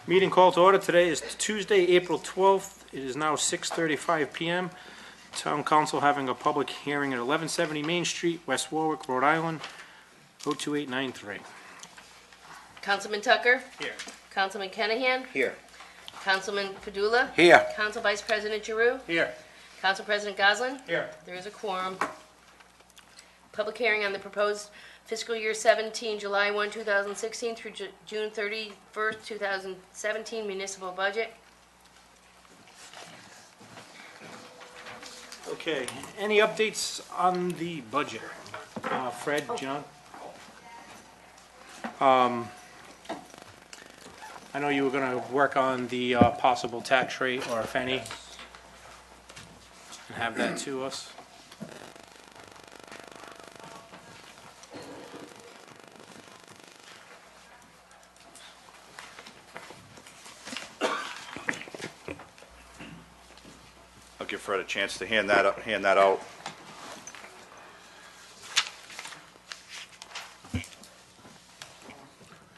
Meeting called to order. Today is Tuesday, April 12th. It is now 6:35 PM. Town Council having a public hearing at 1170 Main Street, West Warwick, Rhode Island, 02893. Councilman Tucker? Here. Councilman Kenahan? Here. Councilman Padula? Here. Council Vice President Giroux? Here. Council President Goslin? Here. There is a quorum. Public hearing on the proposed fiscal year 17, July 1, 2016 through June 31st, 2017 municipal budget. Okay, any updates on the budget? Fred, John? I know you were gonna work on the possible tax rate, or if any, and have that to us. I'll give Fred a chance to hand that out.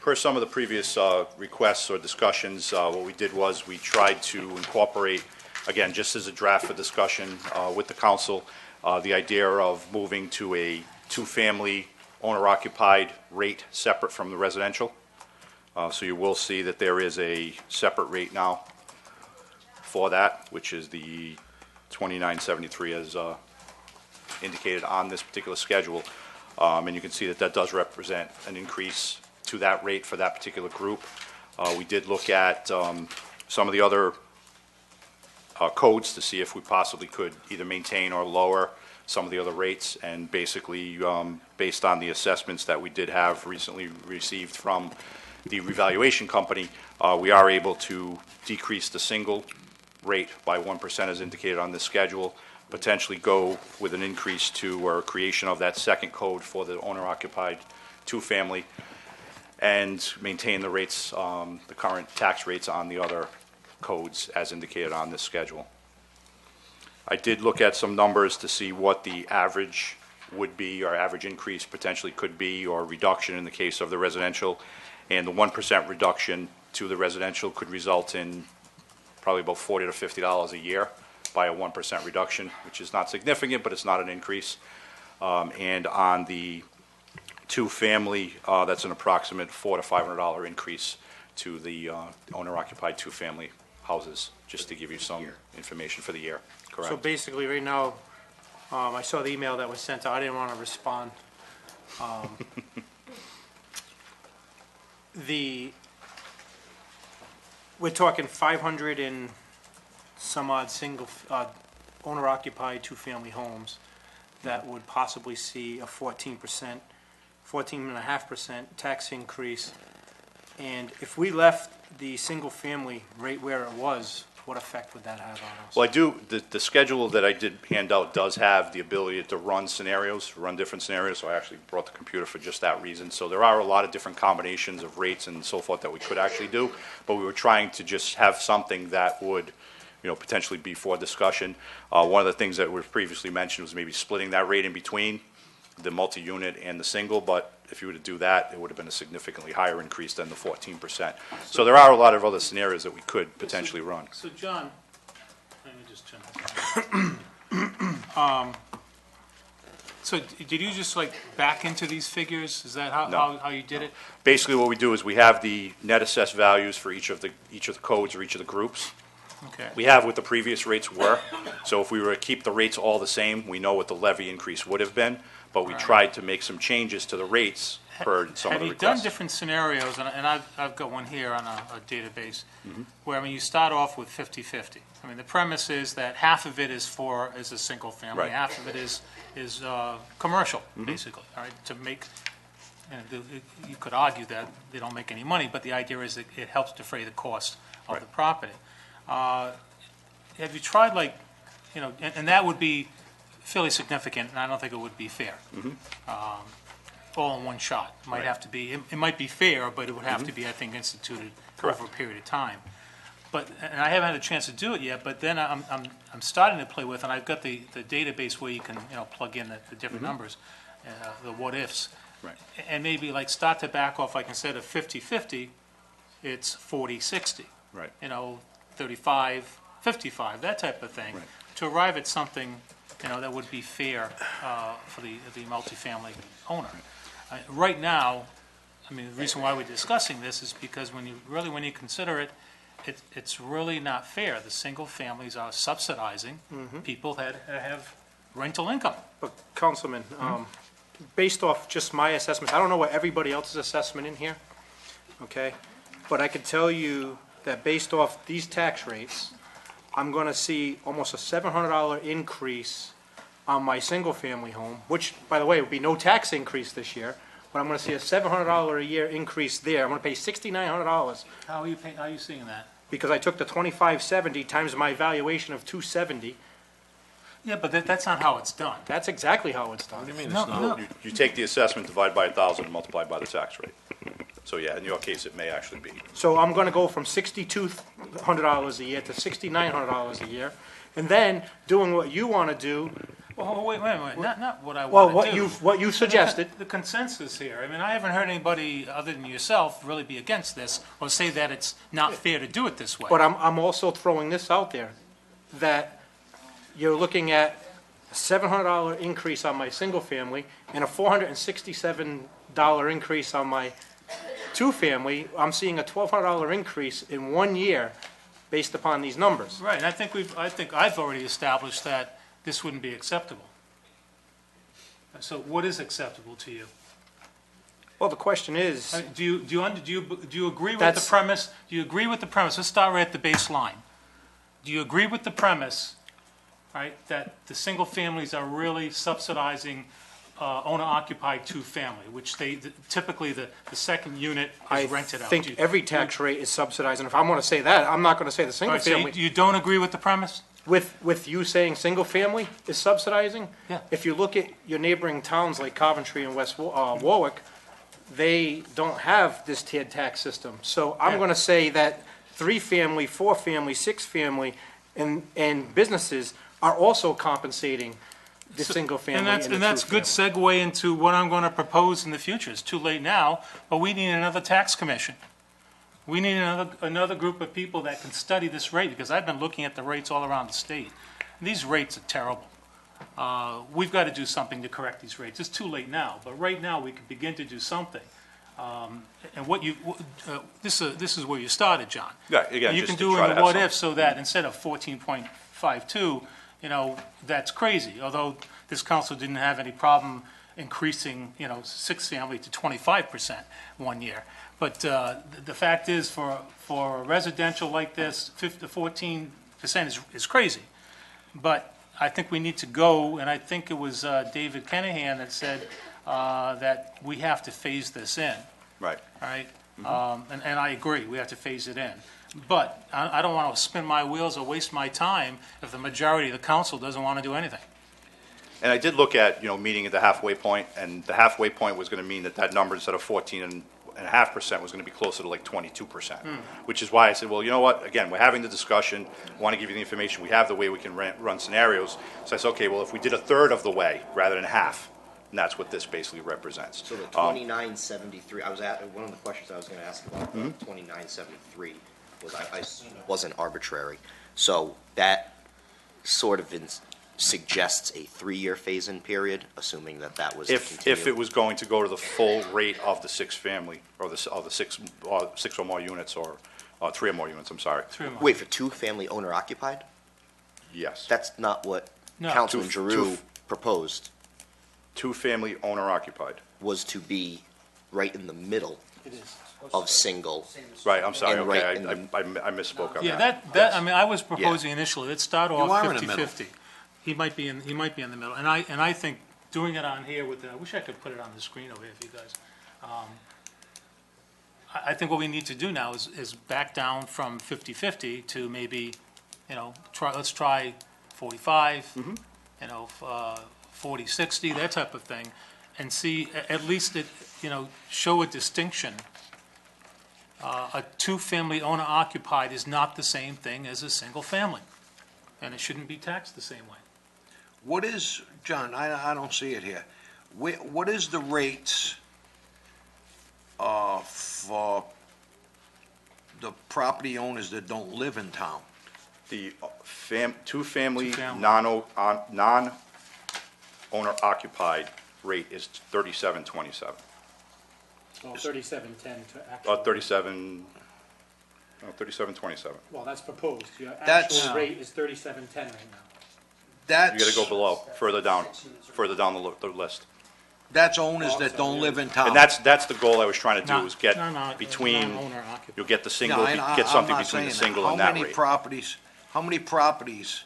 Per some of the previous requests or discussions, what we did was we tried to incorporate, again, just as a draft for discussion with the council, the idea of moving to a two-family owner-occupied rate separate from the residential. So you will see that there is a separate rate now for that, which is the 2973 as indicated on this particular schedule. And you can see that that does represent an increase to that rate for that particular group. We did look at some of the other codes to see if we possibly could either maintain or lower some of the other rates, and basically based on the assessments that we did have recently received from the revaluation company, we are able to decrease the single rate by 1% as indicated on this schedule, potentially go with an increase to or creation of that second code for the owner-occupied two-family, and maintain the rates, the current tax rates on the other codes as indicated on this schedule. I did look at some numbers to see what the average would be, or average increase potentially could be, or reduction in the case of the residential, and the 1% reduction to the residential could result in probably about $40 to $50 a year by a 1% reduction, which is not significant, but it's not an increase. And on the two-family, that's an approximate $400 to $500 increase to the owner-occupied two-family houses, just to give you some information for the year. Correct. So basically, right now, I saw the email that was sent out. I didn't want to respond. We're talking 500 and some odd single, owner-occupied two-family homes that would possibly see a 14.5% tax increase. And if we left the single-family rate where it was, what effect would that have on us? Well, the schedule that I did hand out does have the ability to run scenarios, run different scenarios, so I actually brought the computer for just that reason. So there are a lot of different combinations of rates and so forth that we could actually do, but we were trying to just have something that would, potentially be for discussion. One of the things that was previously mentioned was maybe splitting that rate in between the multi-unit and the single, but if you were to do that, it would have been a significantly higher increase than the 14%. So there are a lot of other scenarios that we could potentially run. So John, let me just turn that. So did you just back into these figures? Is that how you did it? Basically, what we do is we have the net assessed values for each of the codes or each of the groups. Okay. We have what the previous rates were. So if we were to keep the rates all the same, we know what the levy increase would have been. But we tried to make some changes to the rates per some of the requests. Have you done different scenarios, and I've got one here on a database, where you start off with 50-50. I mean, the premise is that half of it is a single family, Right. half of it is commercial, basically, all right, to make, you could argue that they don't make any money, but the idea is that it helps defray the cost of the property. Have you tried and that would be fairly significant, and I don't think it would be fair. All in one shot. It might have to be. It might be fair, but it would have to be, I think, instituted over a period of time. And I haven't had a chance to do it yet. But then I'm starting to play with, and I've got the database where you can plug in the different numbers, the what ifs, Right. and maybe start to back off, like instead of 50-50, it's 40/60. Right. 35/55, that type of thing. Right. To arrive at something, that would be fair for the multifamily owner. Right now, the reason why we're discussing this is because when you consider it, it's really not fair. The single families are subsidizing people that have rental income. But Councilman, based off just my assessment, I don't know what everybody else's assessment in here, okay? But I can tell you that based off these tax rates, I'm gonna see almost a $700 increase on my single-family home, which, by the way, would be no tax increase this year, but I'm gonna see a $700 a year increase there. I'm gonna pay $6,900 How are you seeing that? because I took the 2570 times my valuation of 270. Yeah, but that's not how it's done. That's exactly how it's done. No. You take the assessment, divide by 1,000, and multiply by the tax rate. So yeah, in your case, it may actually be. So I'm gonna go from $6,200 a year to $6,900 a year, and then doing what you wanna do, Well, wait, not what I well, want to do. what you suggested. The consensus here, I haven't heard anybody other than yourself really be against this or say that it's not fair to do it this way. But I'm also throwing this out there, that you're looking at a $700 increase on my single-family and a $467 increase on my two-family. I'm seeing a $1,200 increase in 1 year based upon these numbers. Right, and I think I've already established that this wouldn't be acceptable. So what is acceptable to you? Well, the question is, Do you agree with the That's- premise? Do you agree with the premise? Let's start right at the baseline. Do you agree with the premise, right, that the single families are really subsidizing owner-occupied two-family, which typically the second unit I is rented out? think every tax rate is subsidized, and if I'm gonna say that, I'm not gonna say the All right, so single-family. you don't agree with the premise? With you saying single-family is subsidizing? Yeah. If you look at your neighboring towns like Coventry and West Warwick, they don't have this tiered tax system. So I'm Yeah. gonna say that three-family, four-family, six-family, and businesses are also compensating the single-family and the And that's good two-family. segue into what I'm going to propose in the future. It's too late now, but we need another tax commission. We need another group of people that can study this rate, because I've been looking at the rates all around the state. These rates are terrible. We've got to do something to correct these rates. It's too late now, but right now we can begin to do something. And this is where you started, John. Yeah, again, You just can to do try in to the have what some- if, so that instead of 14.52, that's crazy. Although this council didn't have any problem increasing, six-family to 25% 1 year. But the fact is, for a residential like this, 14% is crazy. But I think we need to go, and I think it was David Kenahan that said that we have to phase this in. Right. All right? And I agree, we have to phase it in. But I don't want to spin my wheels or waste my time if the majority of the council doesn't want to do anything. And I did look at, meeting at the halfway point, and the halfway point was going to mean that number, instead of 14.5%, was going to be closer to like 22%, which is why I said, well, you know what, again, we're having the discussion, want to give you the information we have, the way we can run scenarios. So I said, okay, well, if we did a third of the way rather than half, and that's what this basically represents. So the 2973, one of the questions I was going to ask about the 2973 was, I wasn't arbitrary. So that sort of suggests a 3-year phase-in period, assuming that was to continue. If it was going to go to the full rate of the six-family, or the six or more units, or 3 or more units, I'm sorry. 3 or more. Wait, for two-family owner-occupied? Yes. That's not what No. Councilman Two- Giroux proposed, Two-family owner-occupied. was to be right in the middle It is. of single. Right, I'm sorry, And right okay, in the- I misspoke on Yeah, that. I was proposing initially, let's start off You are in the middle. 50-50. He might be in the middle, and I think doing it on here I wish I could put it on the screen over here for you guys. I think what we need to do now is back down from 50-50 to maybe, let's try 45, 40-60, that type of thing, and see, at least show a distinction. A two-family owner occupied is not the same thing as a single family, and it shouldn't be taxed the same way. What is, John, I don't see it here. What is the rates for the property owners that don't live in town. The two-family, Two-family. non-owner occupied rate is 37.27. Well, 3710 to actual. 37.27. Well, that's proposed. Your That's- actual rate is 3710 right now. That's, You gotta go below, further down the list. that's owners that don't live in town. And that's the goal I was trying to do, No, is get no, between, non-owner occupied. you'll get the Yeah, single, I- get I'm something not between the saying single and that rate. How many properties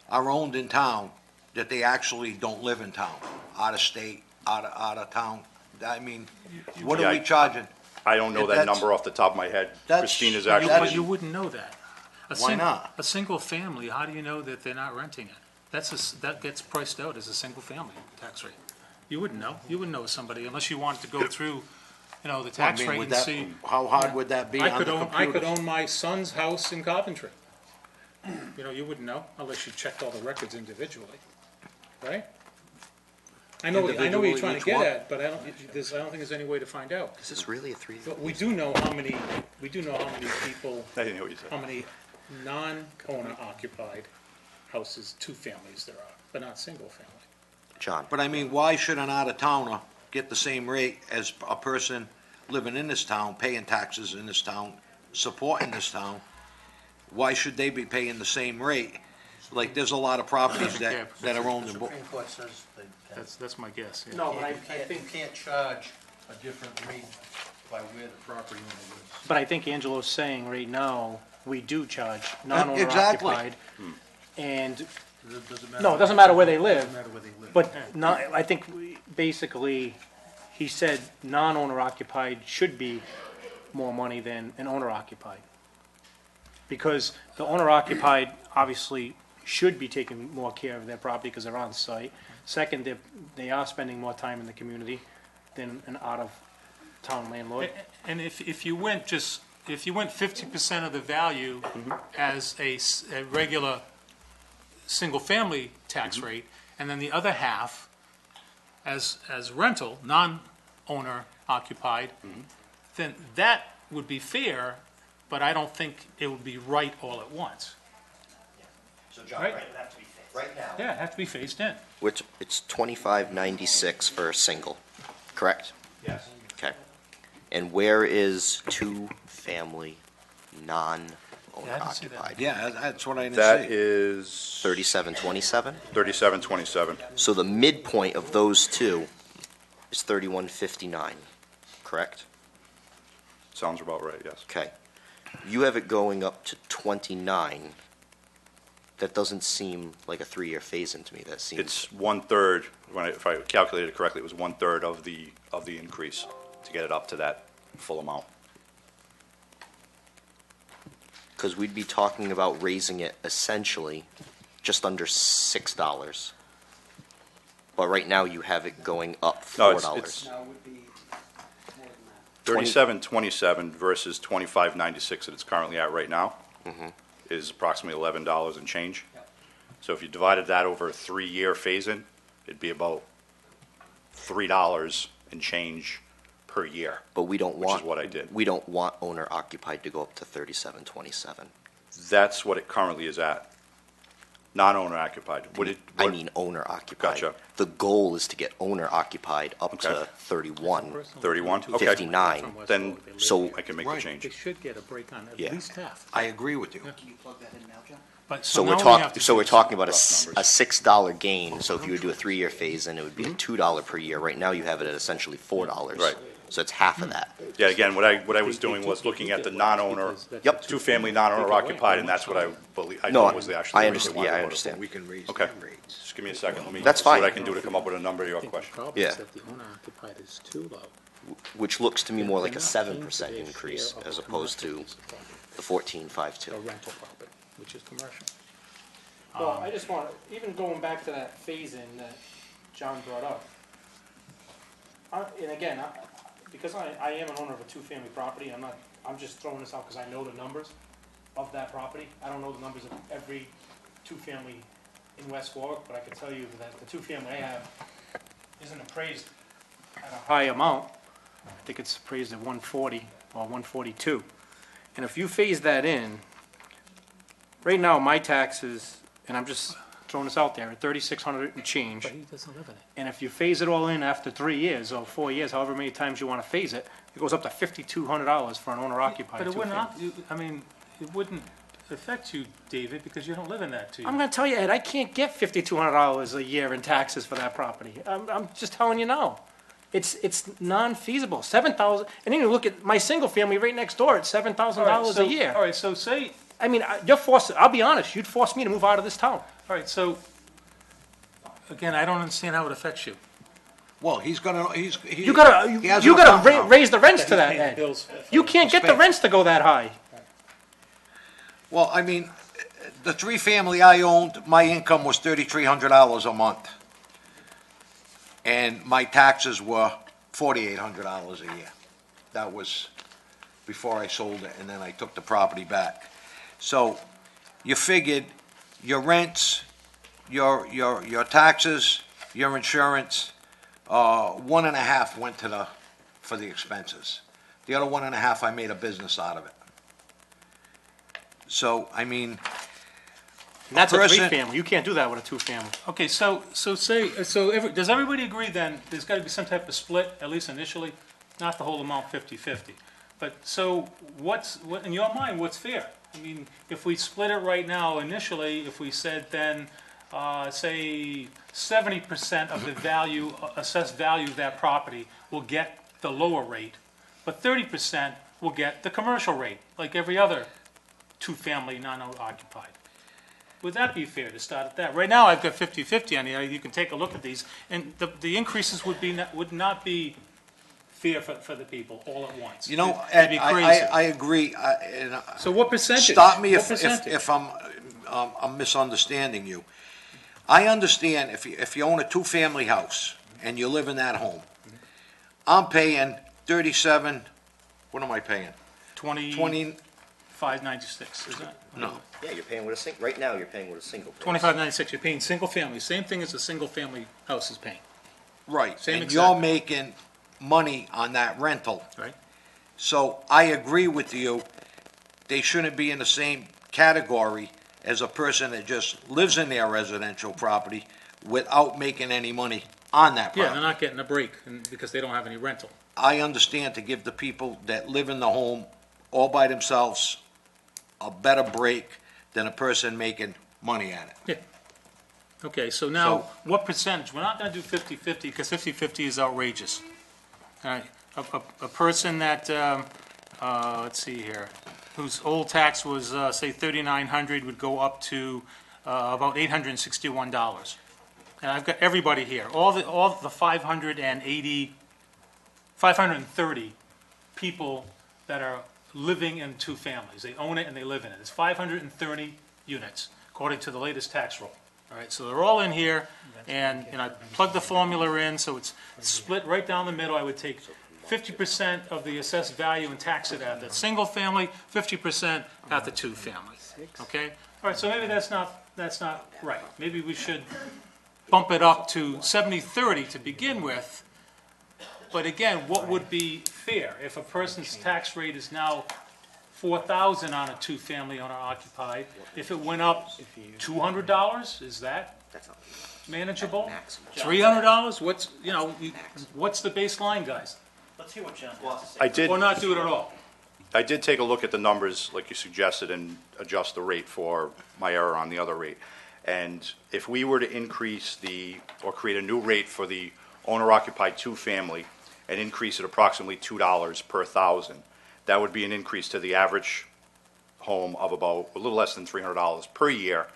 are owned in town that they actually don't live in town? Out of state, out of town? I mean, what are we Yeah, charging? I don't know that That's- number off the top of my head. that's- Christina's you- But actually, you wouldn't know that. Why not? A single family, how do you know that they're not renting it? That gets priced out as a single family tax rate. You wouldn't know. You wouldn't know somebody unless you wanted to go through, the tax I mean, rate would and that- see. How hard would that be I on could the own, I could computers? own my son's house in Coventry. You wouldn't know unless you checked all the records individually, right? I know what you're Individually, trying to each get one? at, but I don't think there's any way to find out. Is this really a three? But we do know how many people, I didn't hear what you how said. many non-owner occupied houses, two families there are, but not single family. John, But I mean, why should an out-of-towner get the same rate as a person living in this town, paying taxes in this town, supporting this town? Why should they be paying the same rate? Like, there's a lot of properties that are owned in, Supreme Court says they can. That's my guess, yeah. No, but I You can't, you think, can't charge a different rate by where the property owner lives. but I think Angelo's saying right now, we do charge non-owner Exactly. occupied. And, It doesn't matter. no, it doesn't matter where they live. Doesn't matter where they live. But not, I think basically, he said non-owner occupied should be more money than an owner occupied. Because the owner occupied obviously should be taking more care of their property because they're on site. Second, they are spending more time in the community than an out-of-town landlord. And if you went 50% of the value as a regular, single-family tax rate, and then the other half as rental, non-owner occupied, then that would be fair, but I don't think it would be right all at once. so John, Right. right now, Yeah, it'd have to be phased in. which, it's 2596 for a single, correct? Yes. Okay. And where is two-family, non-owner Yeah, I didn't see that. occupied? yeah, that's what I didn't That say. is 3727? 37.27. So the midpoint of those two is 3159, correct? Sounds about right, yes. Okay. You have it going up to 29. That doesn't seem like a three-year phase-in to me. That seems, It's one-third, if I calculated it correctly, it was one-third of the increase to get it up to that full amount. because we'd be talking about raising it essentially just under $6. But right now you have it going up No, $4. it's- Now it would be more than that. 37.27 versus 25.96 that it's currently at right now is approximately $11 and change. Yep. So if you divided that over a 3-year phase-in, it'd be about $3 and change per year. But we don't Which want. is what I did. We don't want owner occupied to go up to 3727. That's what it currently is at, non-owner occupied. I mean owner occupied. Gotcha. The goal is to get owner occupied up Okay. to 31. 31? Okay. 59. Then So- I can make Right. the change. They should get a break on at Yeah. least half. I agree with you. Can you plug that in now, John? But So now we're we talking, have to so we're choose. talking about a rough numbers. $6 gain, so if you would do a 3-year phase, then it would be a $2 per year. Right now, you have it at essentially $4. Right. So it's half of that. Yeah, again, what I was doing was looking at the non-owner, Yep. two-family non-owner occupied, and that's what I believe, I No, know was the actual I rate they understand, wanted yeah, I to go to. understand. We can raise Okay. the rates. Just give me a second, let me That's see what fine. I can do to come up with a number to your I think the question. problem Yeah. is that the owner occupied is too low. Which looks to me more like a They're not 7% paying for their increase share of as a opposed to commercial piece of property, the 1452. a rental property, which is commercial. Well, I just want, even going back to that phase-in that John brought up, and again, because I am an owner of a two-family property, I'm just throwing this out because I know the numbers of that property. I don't know the numbers of every two-family in West Warwick, but I can tell you that the two-family I have isn't appraised at a high amount. I think it's appraised at 140 or 142. And if you phase that in, right now, my taxes, and I'm just throwing this out there, are 3,600 and change. But he doesn't live in it. And if you phase it all in after 3 years or 4 years, however many times you want to phase it, it goes up to $5,200 for an owner-occupied But it wouldn't, two-family. I mean, it wouldn't affect you, David, because you don't live in that, do you? I'm gonna tell you, Ed, I can't get $5,200 a year in taxes for that property. I'm just telling you now. It's non-feasible, 7,000, and then you look at my single family right next door, it's All right, $7,000 so- a year. All right, so say, I mean, you're forced, I'll be honest, you'd force me to move out of this town. all right, so, again, I don't understand how it affects you. Well, he's gonna, he You has gotta, an you gotta account now. raise the rents to that, Paying Ed. bills. You can't get the rents to go that high. Well, I mean, the three-family I owned, my income was $3,300 a month. And my taxes were $4,800 a year. That was before I sold it, and then I took the property back. So you figured your rents, your taxes, your insurance, 1.5 went to for the expenses. The other 1.5, I made a business out of it. So, I mean, And that's a person- three-family, you can't do that with a two-family. Okay, does everybody agree then, there's gotta be some type of split, at least initially, not the whole amount 50-50? But, so, in your mind, what's fair? I mean, if we split it right now initially, if we said then, say, 70% of the value, assessed value of that property will get the lower rate, but 30% will get the commercial rate, like every other two-family non-occupied. Would that be fair to start at that? Right now, I've got 50-50 on here, you can take a look at these, and the increases would not be fair for the people all at once. you know, It'd Ed, be I crazy. agree. So what percentage? Stop me What if percentage? I'm misunderstanding you. I understand if you own a two-family house and you live in that home, I'm paying 37, what am I paying? 20, 25.96, is that? no. Yeah, you're paying with right now, you're paying with a single. place. 25.96, you're paying single family, same thing as a single family house is paying, Right, Same and you're exact. making money on that rental. right? So I agree with you, they shouldn't be in the same category as a person that just lives in their residential property without making any money on that Yeah, they're property. not getting a break because they don't have any rental. I understand to give the people that live in the home all by themselves a better break than a person making money at it. Okay, so now, So- what percentage? We're not gonna do 50-50, because 50-50 is outrageous. All right, a person that, let's see here, whose old tax was, say, $3,900 would go up to, about $861. And I've got everybody here, all the 530 people that are living in two families. They own it and they live in it. It's 530 units, according to the latest tax roll. All right, so they're all in here, and I plug the formula in, so it's split right down the middle. I would take 50% of the assessed value and tax it at the single family, 50% at the two family. Okay? All right, so maybe that's not right. Maybe we should bump it up to 70-30 to begin with. But again, what would be fair? If a person's tax rate is now 4,000 on a two-family owner occupied, if it went up $200, is that That's not manageable? maximum. $300? What's the baseline, guys? Let's hear what John has to say. I did. Or not do it at all? I did take a look at the numbers, like you suggested, and adjust the rate for my error on the other rate. And if we were to increase or create a new rate for the owner-occupied two-family and increase it approximately $2 per thousand, that would be an increase to the average home of about a little less than $300 per year,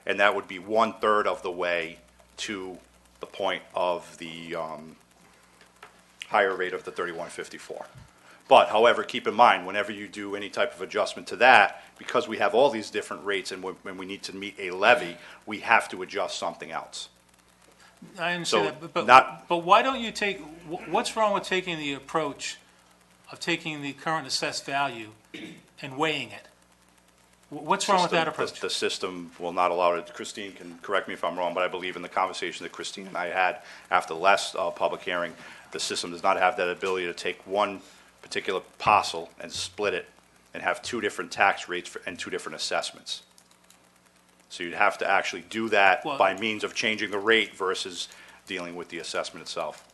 and that would be 1/3 of the way to the point of the higher rate of the 3154. But however, keep in mind, whenever you do any type of adjustment to that, because we have all these different rates and when we need to meet a levy, we have to adjust something else. I understand So, that, but not- why don't you take, what's wrong with taking the approach of taking the current assessed value and weighing it? What's wrong with that approach? The system will not allow it. Christine can correct me if I'm wrong, but I believe in the conversation that Christine and I had after the last public hearing, the system does not have that ability to take one particular parcel and split it and have two different tax rates and two different assessments. So you'd have to actually do that Well- by means of changing the rate versus dealing with the assessment itself.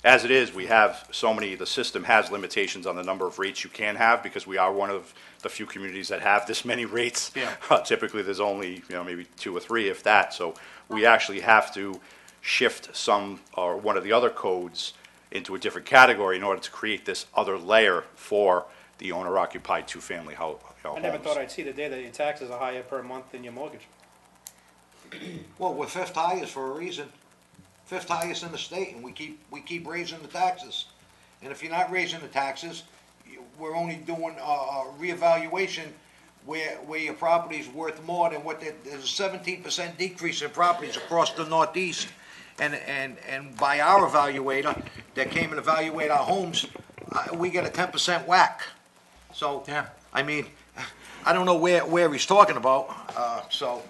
As it is, we have so many, the system has limitations on the number of rates you can have, because we are one of the few communities that have this many rates. Yeah. Typically, there's only, maybe 2 or 3, if that, so we actually have to shift some, or one of the other codes into a different category in order to create this other layer for the owner-occupied two-family homes. I never thought I'd see the day that your taxes are higher per month than your mortgage. Well, we're fifth highest for a reason. Fifth highest in the state, and we keep raising the taxes. And if you're not raising the taxes, we're only doing a reevaluation where your property's worth more than what there's a 17% decrease in properties across the Northeast. And by our evaluator that came and evaluate our homes, we get a 10% whack. So, Yeah. I mean, I don't know where he's talking about, so,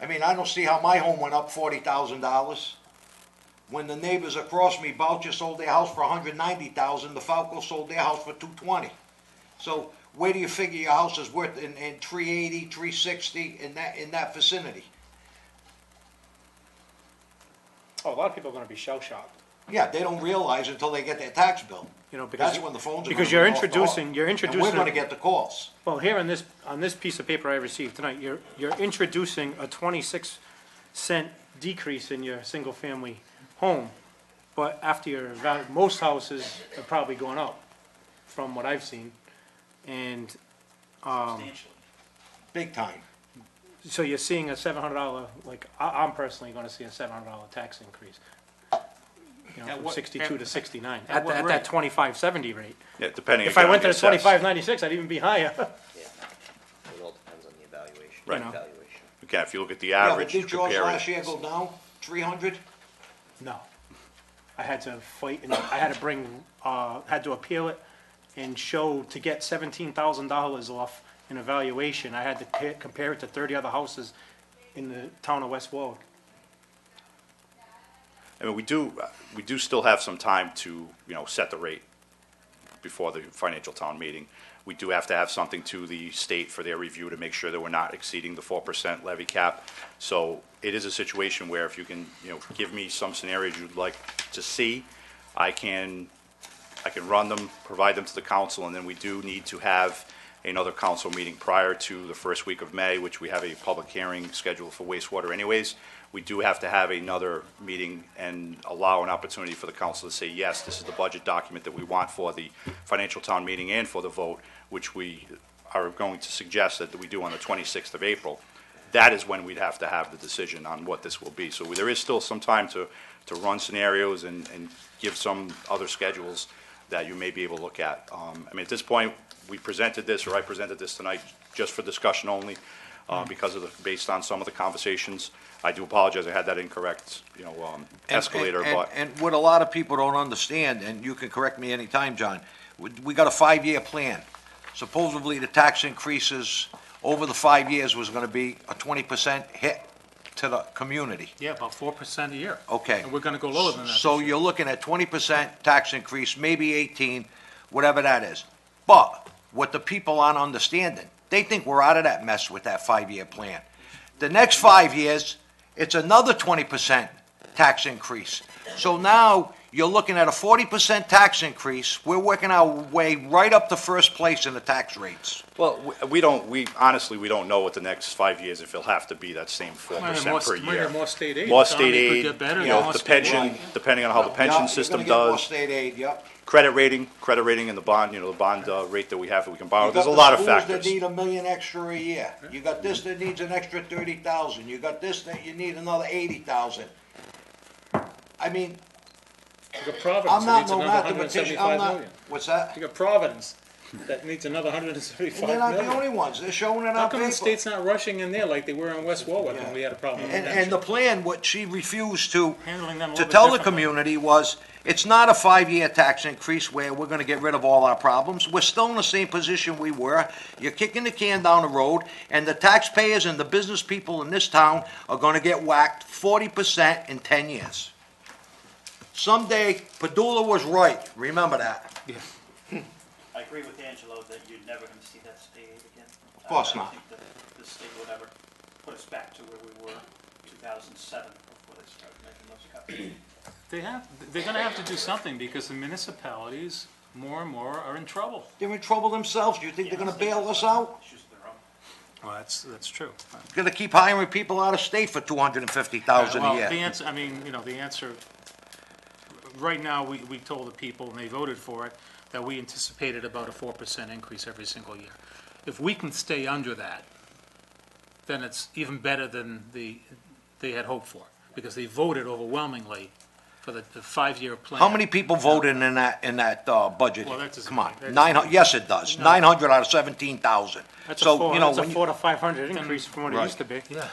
I mean, I don't see how my home went up $40,000. When the neighbors across me, Boucher sold their house for $190,000, the Falco sold their house for $220. So where do you figure your house is worth in $380, $360 in that vicinity? Oh, a lot of people are gonna be shell-shocked, Yeah, they don't realize until they get their tax bill. because. That's when the phones are Because gonna you're ring off the hook. introducing. And we're gonna get the calls. Well, here on this piece of paper I received tonight, you're introducing a 26-cent decrease in your single-family home, but after your value, most houses are probably going up, from what I've seen. And, Substantially. Big time. so you're seeing a $700, like, I'm personally gonna see a $700 tax increase. At From what- 62 to 69, at at what that rate? 2570 rate. Yeah, depending If I again on went to the the assess. 2596, I'd even be higher. Yeah. It all depends on the evaluation. Right. Evaluation. Again, if you look at the Yeah, but average, did yours compare last it. year go down 300? No. I had to fight, and I had to had to appeal it and show, to get $17,000 off an evaluation, I had to compare it to 30 other houses in the town of West Warwick. I mean, we do still have some time to, set the rate before the financial town meeting. We do have to have something to the state for their review to make sure that we're not exceeding the 4% levy cap. So it is a situation where if you can, give me some scenarios you'd like to see, I can run them, provide them to the council, and then we do need to have another council meeting prior to the first week of May, which we have a public hearing scheduled for wastewater anyways. We do have to have another meeting and allow an opportunity for the council to say, yes, this is the budget document that we want for the financial town meeting and for the vote, which we are going to suggest that we do on the 26th of April. That is when we'd have to have the decision on what this will be. So there is still some time to run scenarios and give some other schedules that you may be able to look at. I mean, at this point, we presented this, or I presented this tonight, just for discussion only, because of based on some of the conversations. I do apologize, I had that incorrect, escalator, but. And what a lot of people don't understand, and you can correct me anytime, John, we got a 5-year plan. Supposedly, the tax increases over the 5 years was gonna be a 20% hit to the community. Yeah, about 4% a year. Okay. And we're gonna go lower than that. So this year. you're looking at 20% tax increase, maybe 18, whatever that is. But what the people aren't understanding, they think we're out of that mess with that 5-year plan. The next 5 years, it's another 20% tax increase. So now you're looking at a 40% tax increase. We're working our way right up to first place in the tax rates. Well, we honestly, we don't know what the next 5 years, if it'll have to be that same 4% per Might year. have more state aid. More Tom, state it could aid, get better, the there must be pension, more. depending on how the Yeah, pension system You're gonna get more does. state aid, yep. Credit rating and the bond, the bond rate that we have that we can borrow. You There's a got lot the of schools factors. that need $1 million extra a year. You got this that needs an extra 30,000. You got this that you need another 80,000. I mean, You got Providence I'm that not needs no another mathematician, 175 I'm not, million. what's that? You got Providence that needs another And 175 they're not the million. only ones, they're showing it How on come the paper. state's not rushing in there like they were in West Warwick when we had a problem with And the pension? plan, what she refused to Handling them a to little bit tell the differently. community was, it's not a 5-year tax increase where we're gonna get rid of all our problems. We're still in the same position we were. You're kicking the can down the road, and the taxpayers and the business people in this town are gonna get whacked 40% in 10 years. Someday, Padula was right, remember that. I agree with Angelo that you're never gonna see that state aid again. Of course I don't not. think that the state would ever put us back to where we were 2007 before they started making those cuts. They're gonna have to do something because the municipalities, more and more, are in trouble. They're in trouble themselves. You think they're gonna bail us out? Issues of their own. Well, that's true. Gonna keep hiring people out of state for $250,000 a Well, the year. answer, I mean, the answer, right now, we told the people, and they voted for it, that we anticipated about a 4% increase every single year. If we can stay under that, then it's even better than they had hoped for, because they voted overwhelmingly for the 5-year plan. How many people voted in that budget? Well, that doesn't- Come on, that doesn't- 900, yes, it does. 900 out of 17,000. That's a So, four, you know, that's a when you, 400 to 500 increase from what it Right. used to be. Yeah,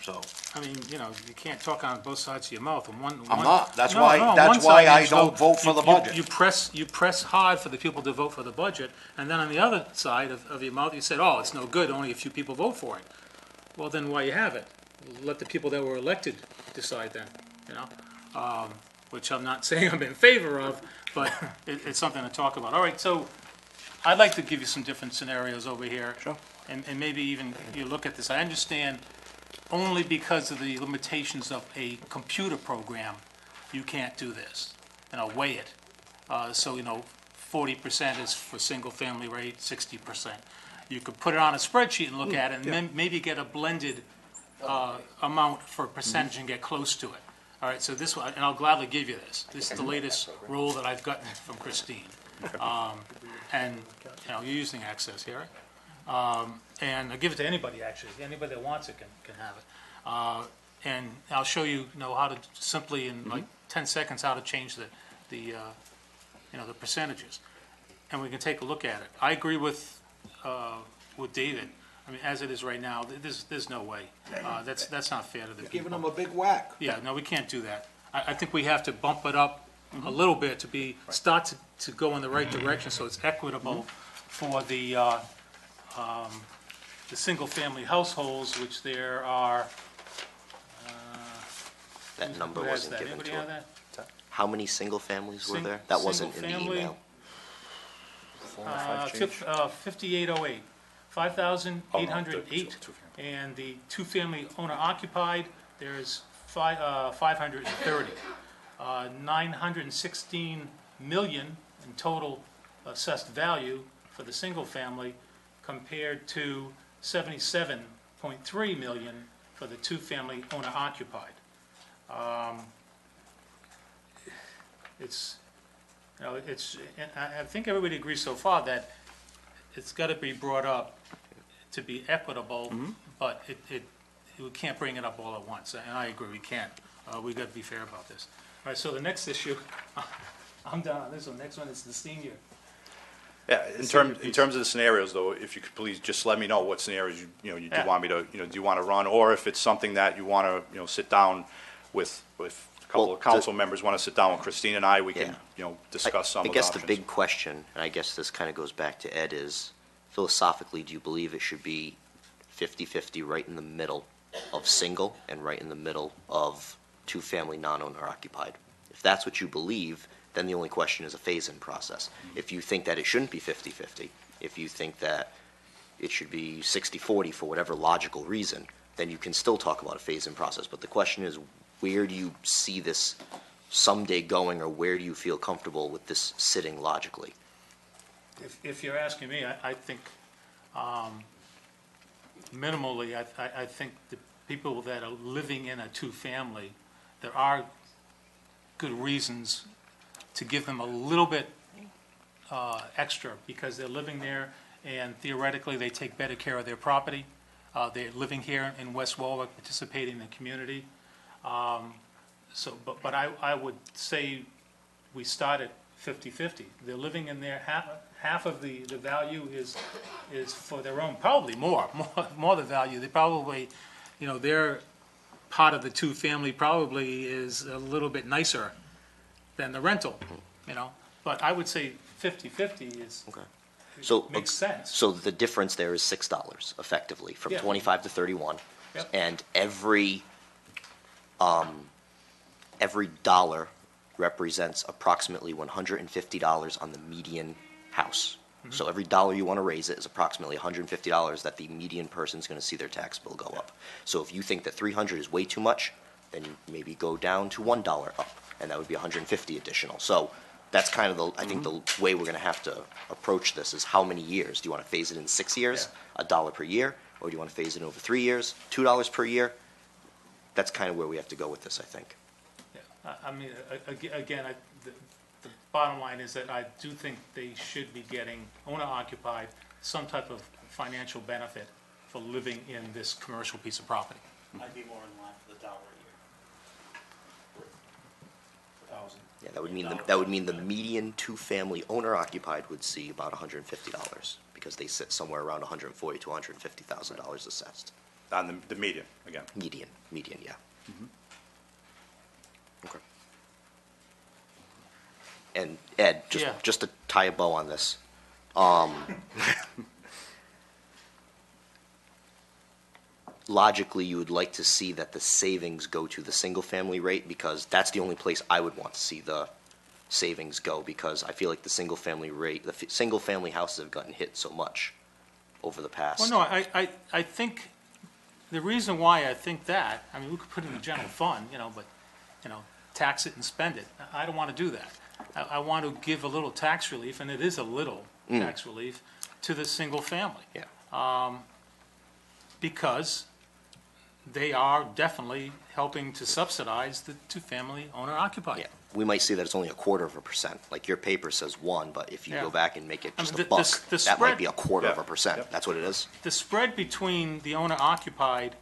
so, I mean, you can't talk on both sides of your mouth. And I'm not. That's No, why- no, on that's one why side, I Angelo, don't vote for the budget. You press hard for the people to vote for the budget, and then on the other side of your mouth, you said, oh, it's no good, only a few people vote for it. Well, then why you have it? Let the people that were elected decide then, which I'm not saying I'm in favor of, but it's something to talk about. All right, so I'd like to give you some different scenarios over here. Sure. And maybe even you look at this. I understand only because of the limitations of a computer program, you can't do this, weigh it. So, 40% is for single-family rate, 60%. You could put it on a spreadsheet and look at it, and then maybe get a blended amount for percentage and get close to it. All right, so this one, and I'll gladly give you this. This is the latest rule that I've gotten from Christine. And, you're using Access here. And I'll give it to anybody, actually. Anybody that wants it can have it. And I'll show you, how to simply, in like 10 seconds, how to change the percentages. And we can take a look at it. I agree with David. I mean, as it is right now, there's no way. That's not fair to the people. giving them a big whack. Yeah, no, we can't do that. I think we have to bump it up a little bit to start to go in the right direction, so it's equitable for the single-family households, which there are, That number who has wasn't that? given Anybody to have us. that? How many single families were Sing- there? That wasn't in the single-family? email. 5808, 5,808. And the two-family owner occupied, there's 530. 916 million in total assessed value for the single family compared to 77.3 million for the two-family owner occupied. It's, and I think everybody agrees so far that it's got to be brought up to be equitable, but we can't bring it up all at once, and I agree, we can't. We got to be fair about this. All right, so the next issue, I'm done on this one. Next one is the senior. Yeah, in terms of the scenarios, though, if you could please just let me know what scenarios you do Yeah. want me to, do you want to run, or if it's something that you want to, sit down with a couple Well, of council members, want to sit down with Christine and I, we can, Yeah. discuss some I of the guess options. the big question, and I guess this kind of goes back to Ed, is philosophically, do you believe it should be 50-50 right in the middle of single and right in the middle of two-family non-owner occupied? If that's what you believe, then the only question is a phase-in process. If you think that it shouldn't be 50-50, if you think that it should be 60-40 for whatever logical reason, then you can still talk about a phase-in process. But the question is, where do you see this someday going, or where do you feel comfortable with this sitting logically? If you're asking me, I think minimally, I think the people that are living in a two-family, there are good reasons to give them a little bit extra, because they're living there, and theoretically, they take better care of their property. They're living here in West Warwick, participating in the community. But I would say we start at 50-50. They're living in there, half of the value is for their own, probably more the value. They probably, their part of the two-family probably is a little bit nicer than the rental, But I would say 50-50 is, Okay. So makes sense. So the difference there is $6 effectively, from Yeah. 25 to 31. Yep. And every dollar represents approximately $150 on the median house. So every dollar you want to raise it is approximately $150 that the median person's going to see their tax bill go up. So if you think that 300 is way too much, then you maybe go down to $1 up, and that would be 150 additional. So that's kind of the, I think the way we're going to have to approach this is how many years? Do you want to phase it in 6 years, $1 per year, or do you want to phase it over 3 years, $2 per year? That's kind of where we have to go with this, I think. Yeah, I mean, again, the bottom line is that I do think they should be getting owner-occupied, some type of financial benefit for living in this commercial piece of property. I'd be more in line for the dollar a year. $1,000. Yeah, that would mean the median two-family owner-occupied would see about $150 because they sit somewhere around $140,000 to $150,000 assessed. On the median, again. Median, yeah. Okay. And Ed, Yeah. just to tie a bow on this, logically, you would like to see that the savings go to the single-family rate because that's the only place I would want to see the savings go because I feel like the single-family rate, single-family houses have gotten hit so much over the past. Well, no, I think, the reason why I think that, I mean, we could put it in the general fund, but, tax it and spend it. I don't want to do that. I want to give a little tax relief, and it is a little tax relief, to the single family. Yeah. Because they are definitely helping to subsidize the two-family owner-occupied. Yeah, we might see that it's only 1/4%. Like your paper says 1, but if you Yeah. go back and make it I just mean, a buck, the that might spread- be 1/4%. Yep. That's what it is. The spread between the owner-occupied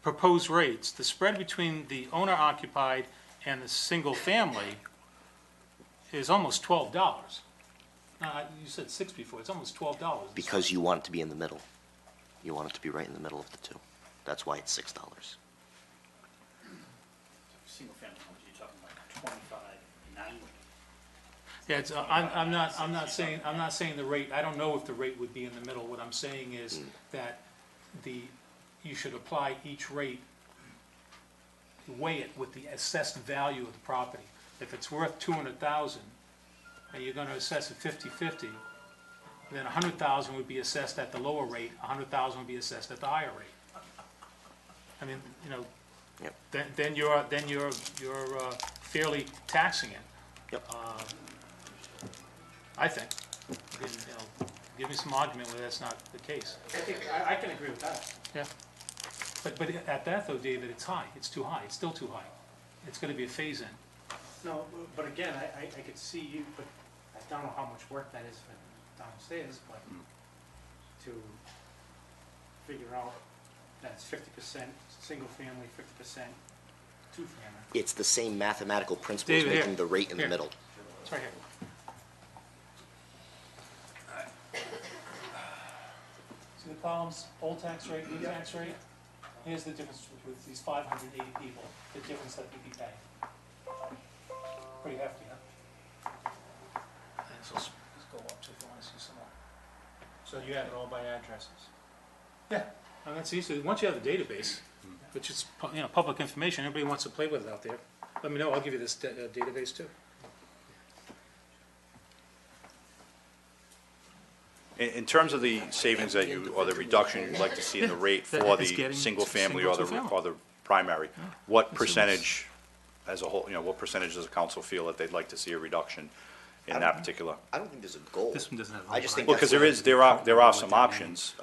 proposed rates, the spread between the owner-occupied and the single-family is almost $12. You said 6 before, it's almost $12. Because you want it to be in the middle. You want it to be right in the middle of the two. That's why it's $6. Single family homes, you're talking like 25, 90. Yeah, it's, I'm not saying the rate, I don't know if the rate would be in the middle. What I'm saying is that you should apply each rate, weigh it with the assessed value of the property. If it's worth 200,000 and you're gonna assess it 50/50, then 100,000 would be assessed at the lower rate, 100,000 would be assessed at the higher rate. I mean, Yep. then you're fairly taxing it. Yep. I think. Give me some argument where that's not the case. I think, I can agree with that. Yeah. But at that though, David, it's high, it's too high, it's still too high. It's gonna be a phase-in. No, but again, I could see you, but I don't know how much work that is for downstairs, but to figure out that it's 50% single family, 50% two-family. It's the same mathematical principle as David, here. making the rate in the Here. middle. It's right here. See the columns, old tax rate, new tax rate? Here's the difference with these 580 people, the difference that we'd be paying. Pretty hefty, huh? And so let's go up to if you want to see some more. So you have it all by addresses? Yeah, and that's easy. Once you have the database, which is, public information, everybody wants to play with it out there, let me know, I'll give you this database too. In terms of the savings that you, or the reduction you'd like to see in the rate That for is the getting single family single or to family. or the primary, what This is- percentage as a whole, what percentage does the council feel that they'd like to see a reduction in that particular? I don't think there's a goal. This one doesn't have. I just think Well, that's because what- there are some options.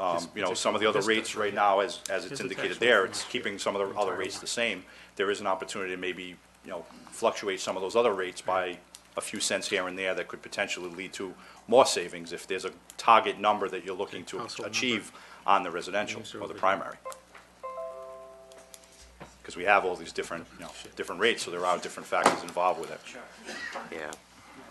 Some of the other rates right now, as it's Here's the indicated tax there, rate it's for keeping some of the other rates the same. There is an opportunity to maybe, fluctuate some of those other rates by a few cents here and there that could potentially lead to more savings if there's a target number that you're looking to Household achieve on the residential or the primary. Because we have all these different, different rates, so there are different factors involved with it. Yeah.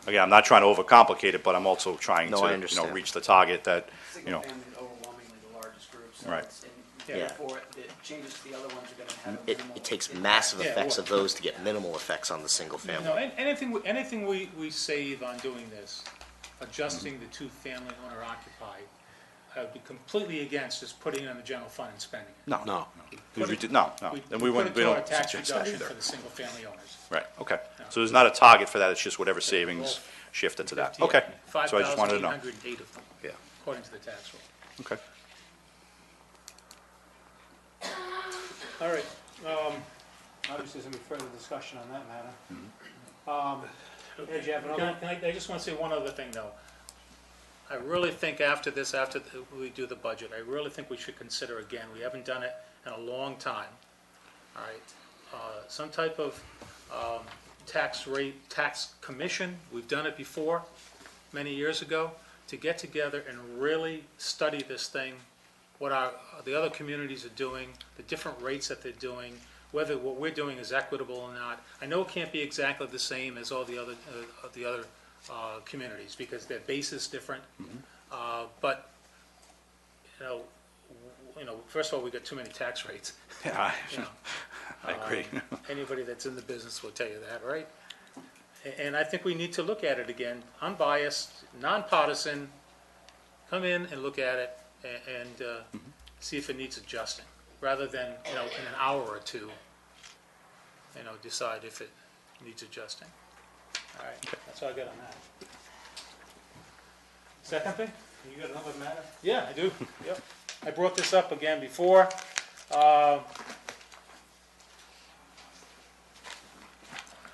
Again, I'm not trying to overcomplicate it, but I'm also trying No, I to, understand. reach the target that, Single family is overwhelmingly the largest group, so Right. it's, and Yeah. therefore, the changes to the other ones are gonna have a It, minimal it takes impact. massive Yeah, effects well- of those to get minimal effects on the single family. Anything we save on doing this, adjusting the two-family owner-occupied, I would be completely against just putting it in the general fund and spending it. No. No. No, then we put wouldn't, it we toward don't a tax suggest that reduction either. for the single-family owners. Right, okay. So there's not a target for that, it's just whatever savings shifted to that. Okay. So I just wanted to know. 5,808 of them, Yeah, according to the tax roll. okay. All right, obviously, there's gonna be further discussion on that matter. Ed, you have another? I just want to say one other thing, though. I really think after this, we do the budget, I really think we should consider again, we haven't done it in a long time, all right? Some type of tax commission, we've done it before, many years ago, to get together and really study this thing, what the other communities are doing, the different rates that they're doing, whether what we're doing is equitable or not. I know it can't be exactly the same as all the other communities, because their base is different. But, first of all, we got too many tax rates. Yeah, You know, I agree. Anybody that's in the business will tell you that, right? And I think we need to look at it again, unbiased, nonpartisan, come in and look at it and see if it needs adjusting, rather than, in an hour or two, decide if it needs adjusting. All right, that's all I got on that. Second thing? You got another matter? Yeah, I do, yep. I brought this up again before.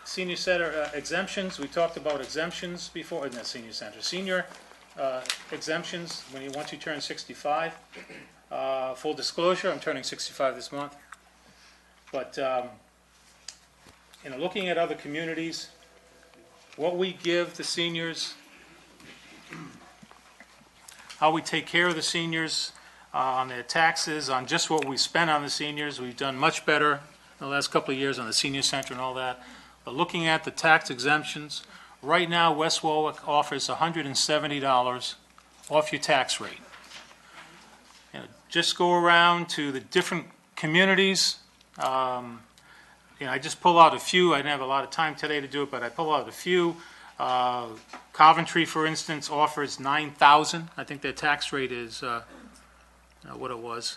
Senior center exemptions, we talked about exemptions before, not senior center, senior exemptions, once you turn 65. Full disclosure, I'm turning 65 this month. But, looking at other communities, what we give the seniors, how we take care of the seniors on their taxes, on just what we spend on the seniors, we've done much better in the last couple of years on the senior center and all that. But looking at the tax exemptions, right now West Warwick offers $170 off your tax rate. Just go around to the different communities. I just pull out a few. I didn't have a lot of time today to do it, but I pull out a few. Coventry, for instance, offers $9,000. I think their tax rate is what it was.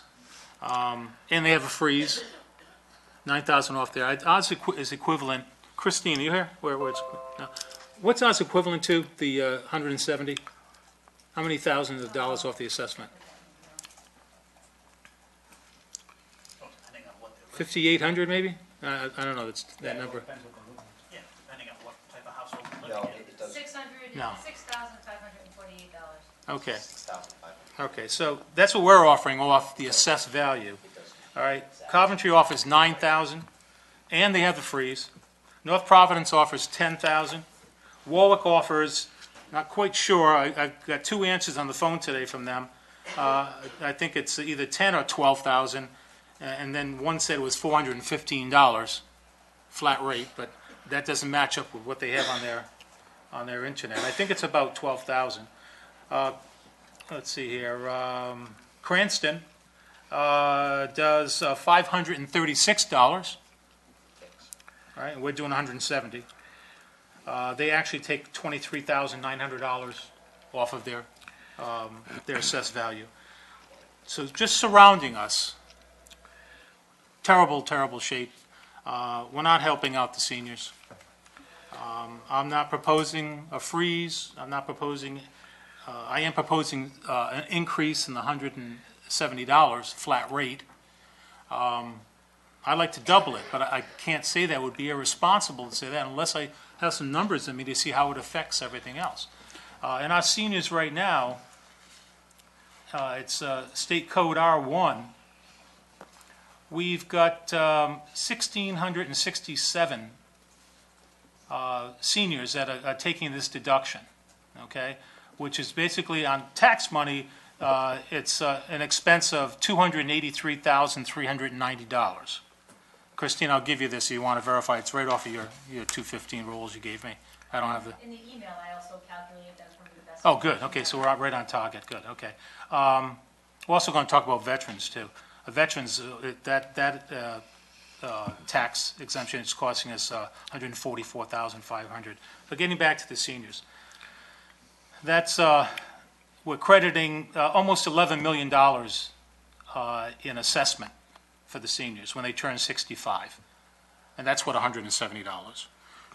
And they have a freeze, $9,000 off there. Ours is equivalent. Christine, are you here? Where's no. What's ours equivalent to, the 170? How many thousands of dollars off the assessment? Depending on what they're, 5,800 maybe? I don't know, that number. yeah, depending on what type of household they're No, living in. it does. No. $6,548. Okay, 6,500. okay, so that's what we're offering off the assessed value. All right, Coventry offers $9,000, and they have the freeze. North Providence offers $10,000. Warwick offers, not quite sure, I've got two answers on the phone today from them. I think it's either 10 or 12,000, and then one said it was $415 flat rate, but that doesn't match up with what they have on their internet. I think it's about 12,000. Let's see here. Cranston does $536. All right, and we're doing 170. They actually take $23,900 off of their assessed value. So just surrounding us, terrible, terrible shape. We're not helping out the seniors. I'm not proposing a freeze. I am proposing an increase in the $170 flat rate. I'd like to double it, but I can't say that. It would be irresponsible to say that unless I have some numbers in me to see how it affects everything else. And our seniors right now, it's State Code R1. We've got 1,667 seniors that are taking this deduction, okay? Which is basically on tax money, it's an expense of $283,390. Christine, I'll give you this if you want to verify. It's right off of your 215 rules you gave me. I don't have the... In the email, I also calculated that's one of the best. Oh, good. Okay, so we're right on target. Good, okay. We're also going to talk about veterans, too. Veterans, that tax exemption is costing us $144,500. But getting back to the seniors, that's we're crediting almost $11 million in assessment for the seniors when they turn 65. And that's what, $170.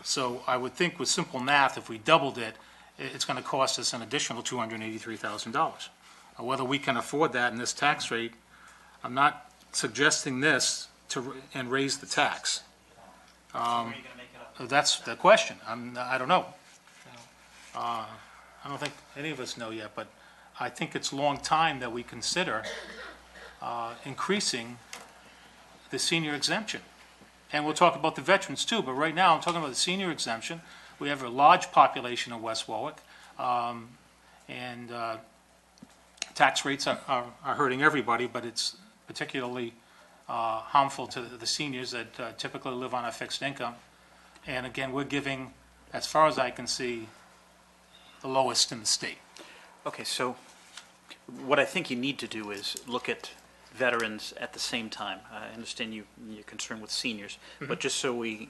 So I would think with simple math, if we doubled it, it's going to cost us an additional $283,000. Whether we can afford that in this tax rate, I'm not suggesting this and raise the tax. Where are you gonna make it up? That's the question. I don't know. I don't think any of us know yet, but I think it's a long time that we consider increasing the senior exemption. And we'll talk about the veterans too, but right now I'm talking about the senior exemption. We have a large population in West Warwick, and tax rates are hurting everybody, but it's particularly harmful to the seniors that typically live on a fixed income. And again, we're giving, as far as I can see, the lowest in the state. Okay, so what I think you need to do is look at veterans at the same time. I understand you're concerned with seniors, but just so we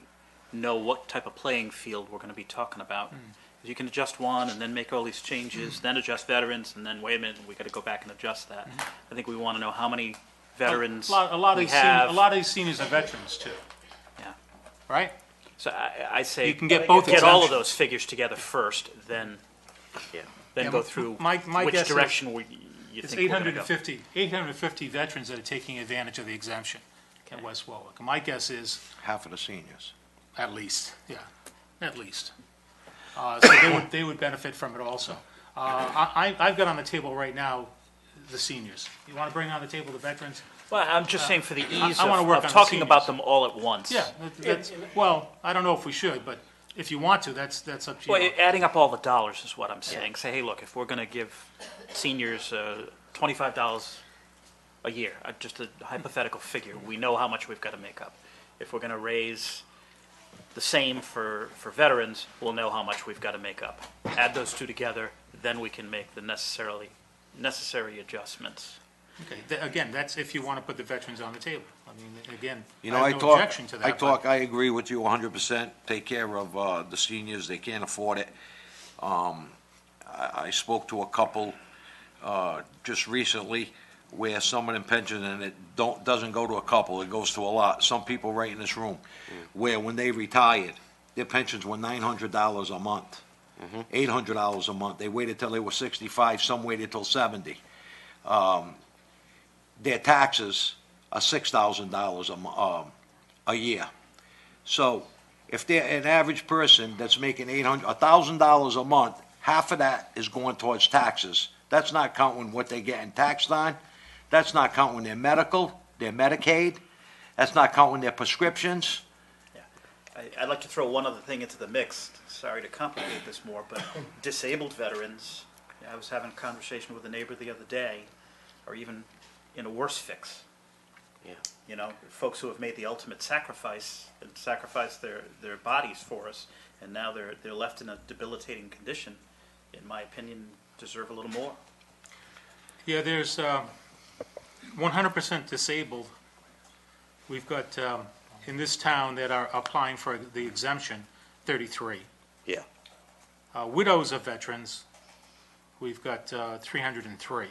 know what type of playing field we're going to be talking about. You can adjust one and then make all these changes, then adjust veterans, and then wait a minute, we got to go back and adjust that. I think we want to know how many veterans A lot we of have. a lot of these seniors are veterans too, Yeah. right? So I say You can get both get all of exemptions. those figures together first, then Yeah. Yeah, go through my which guess is direction you It's think we're going to go. 850 veterans that are taking advantage of the exemption in West Warwick. My guess is Half of the seniors. at least, yeah, at least. So they would benefit from it also. I've got on the table right now the seniors. You want to bring on the table the veterans? Well, I'm just saying for the ease I wanna work of on the talking about seniors. them all at once. Yeah, well, I don't know if we should, but if you want to, that's up to Well, you. adding up all the dollars is what I'm saying. Say, hey, look, if we're going to give seniors $25 a year, just a hypothetical figure, we know how much we've got to make up. If we're going to raise the same for veterans, we'll know how much we've got to make up. Add those two together, then we can make the necessary adjustments. Okay, again, that's if you want to put the veterans on the table. I mean, again, You know, I I have no talk, objection to that. but- I agree with you 100%. Take care of the seniors, they can't afford it. I spoke to a couple just recently where some of them pensions, and it doesn't go to a couple, it goes to a lot. Some people right in this room, where when they retired, their pensions were $900 a month, $800 a month. They waited till they were 65, some waited till 70. Their taxes are $6,000 a year. So if they're an average person that's making $1,000 a month, half of that is going towards taxes. That's not counting what they're getting taxed on. That's not counting their medical, their Medicaid. That's not counting their prescriptions. I'd like to throw one other thing into the mix. Sorry to complicate this more, but disabled veterans, I was having a conversation with a neighbor the other day, are even in a worse fix. Yeah. You know, folks who have made the ultimate sacrifice and sacrificed their bodies for us, and now they're left in a debilitating condition, in my opinion, deserve a little more. Yeah, there's 100% disabled. We've got, in this town that are applying for the exemption, 33. Yeah. Widows of veterans, we've got 303.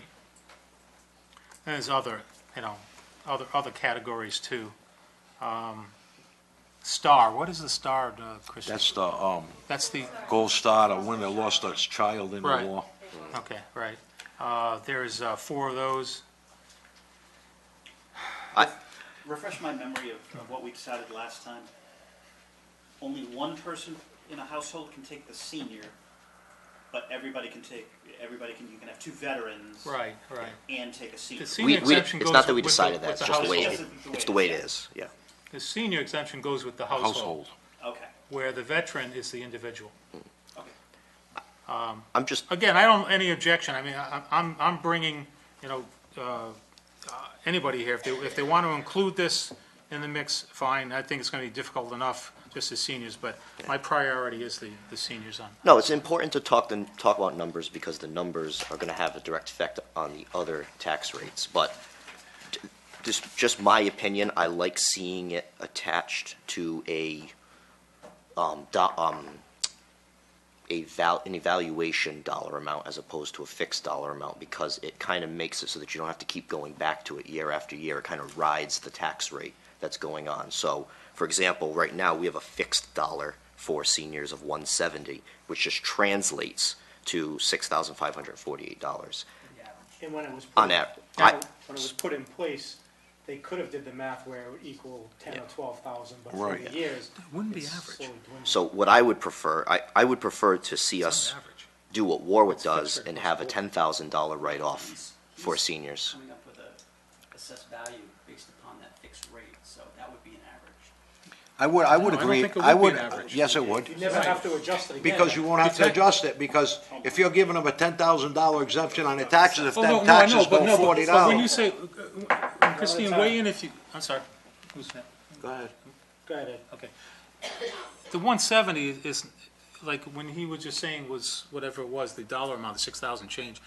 And there's other, other categories too. Star, what is the star, Christian? That's the That's the, Gold Star, the one that lost a child in the Right. war. okay, right. There's 4 of those. Refresh my memory of what we decided last time. Only one person in a household can take the senior, but you can have 2 veterans. Right. And take a senior. The senior exemption It's goes not that we with decided the- that, with it's the just the way, household. it's the way it is, yeah. The senior exemption goes with the Household. Okay, where the veteran is the individual. okay. I'm just, Again, I don't, any objection, I mean, I'm bringing, anybody here, if they want to include this in the mix, fine, I think it's going to be difficult enough, just as seniors, but my priority is the seniors on. no, it's important to talk about numbers because the numbers are gonna have a direct effect on the other tax rates, but just my opinion, I like seeing it an evaluation dollar amount as opposed to a fixed dollar amount, because it kind of makes it so that you don't have to keep going back to it year after year. It kind of rides the tax rate that's going on. So, for example, right now, we have a fixed dollar for seniors of 170, which just translates to $6,548. And when it was On put, average. when it was put in place, they could have did the math where it would equal 10 or 12,000, but for Right. the years. Wouldn't be it's average. slowly dwindling. So what I would prefer, I would prefer to see us Average. do what Warwick does fixed and rate have a plus $10,000 write-off for seniors. Coming up with a assessed value based upon that fixed rate, so that would be an average. I would I don't agree, think it I would be would, an average. yes, it would. You never have to adjust it again. Because you won't have to Exactly. adjust it, because if you're giving them a $10,000 exemption on their taxes, if Oh, them no, I know, taxes but go no, $40. but when you say, Christine, weigh in if you, I'm sorry, who's that? Go ahead. Go ahead, Ed. Okay. The 170 is, like, when he was just saying was whatever it was, the dollar amount, the 6,000 change,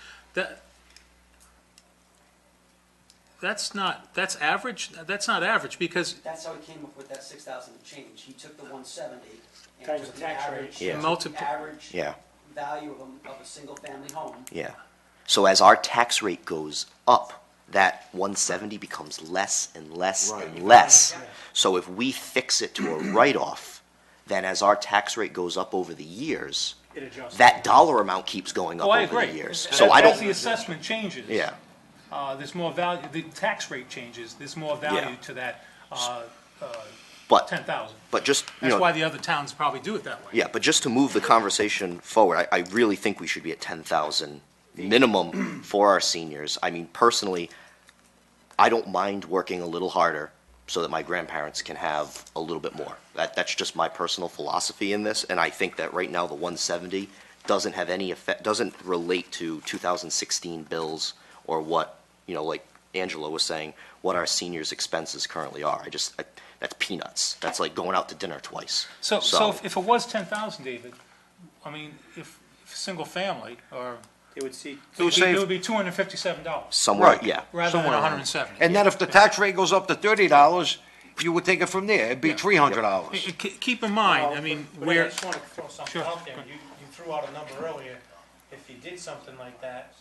that's average? That's not average, because That's how he came up with that 6,000 and change. He took the 170 and Times took the the tax rate. average, Yeah. took Multiply- the average Yeah. value of a single-family home. Yeah. So as our tax rate goes up, that 170 becomes less and less and less. So if we fix it to a write-off, then as our tax rate goes up over the years, It adjusts. that dollar amount keeps going up Oh, I over agree. the years. As- So I As the don't, assessment changes. yeah. There's more value, the tax rate changes, there's more value to that But, 10,000. but just, you That's know, why the other towns probably do it that way. yeah, but just to move the conversation forward, I really think we should be at 10,000 minimum for our seniors. I mean, personally, I don't mind working a little harder so that my grandparents can have a little bit more. That's just my personal philosophy in this, and I think that right now the 170 doesn't have any effect, doesn't relate to 2016 bills or what, you know, like Angela was saying, what our seniors' expenses currently are. That's peanuts. That's like going out to dinner twice. So if it was 10,000, David, I mean, if single family, or, They would see, it would be $257, Somewhere, Right. yeah. rather than Somewhere around. 170. And then if the tax rate goes up to $30, you would take it from there, it'd be $300. Keep in mind, I mean, but I where, just want to throw something Sure. out there. You threw out a number earlier. If you did something like that,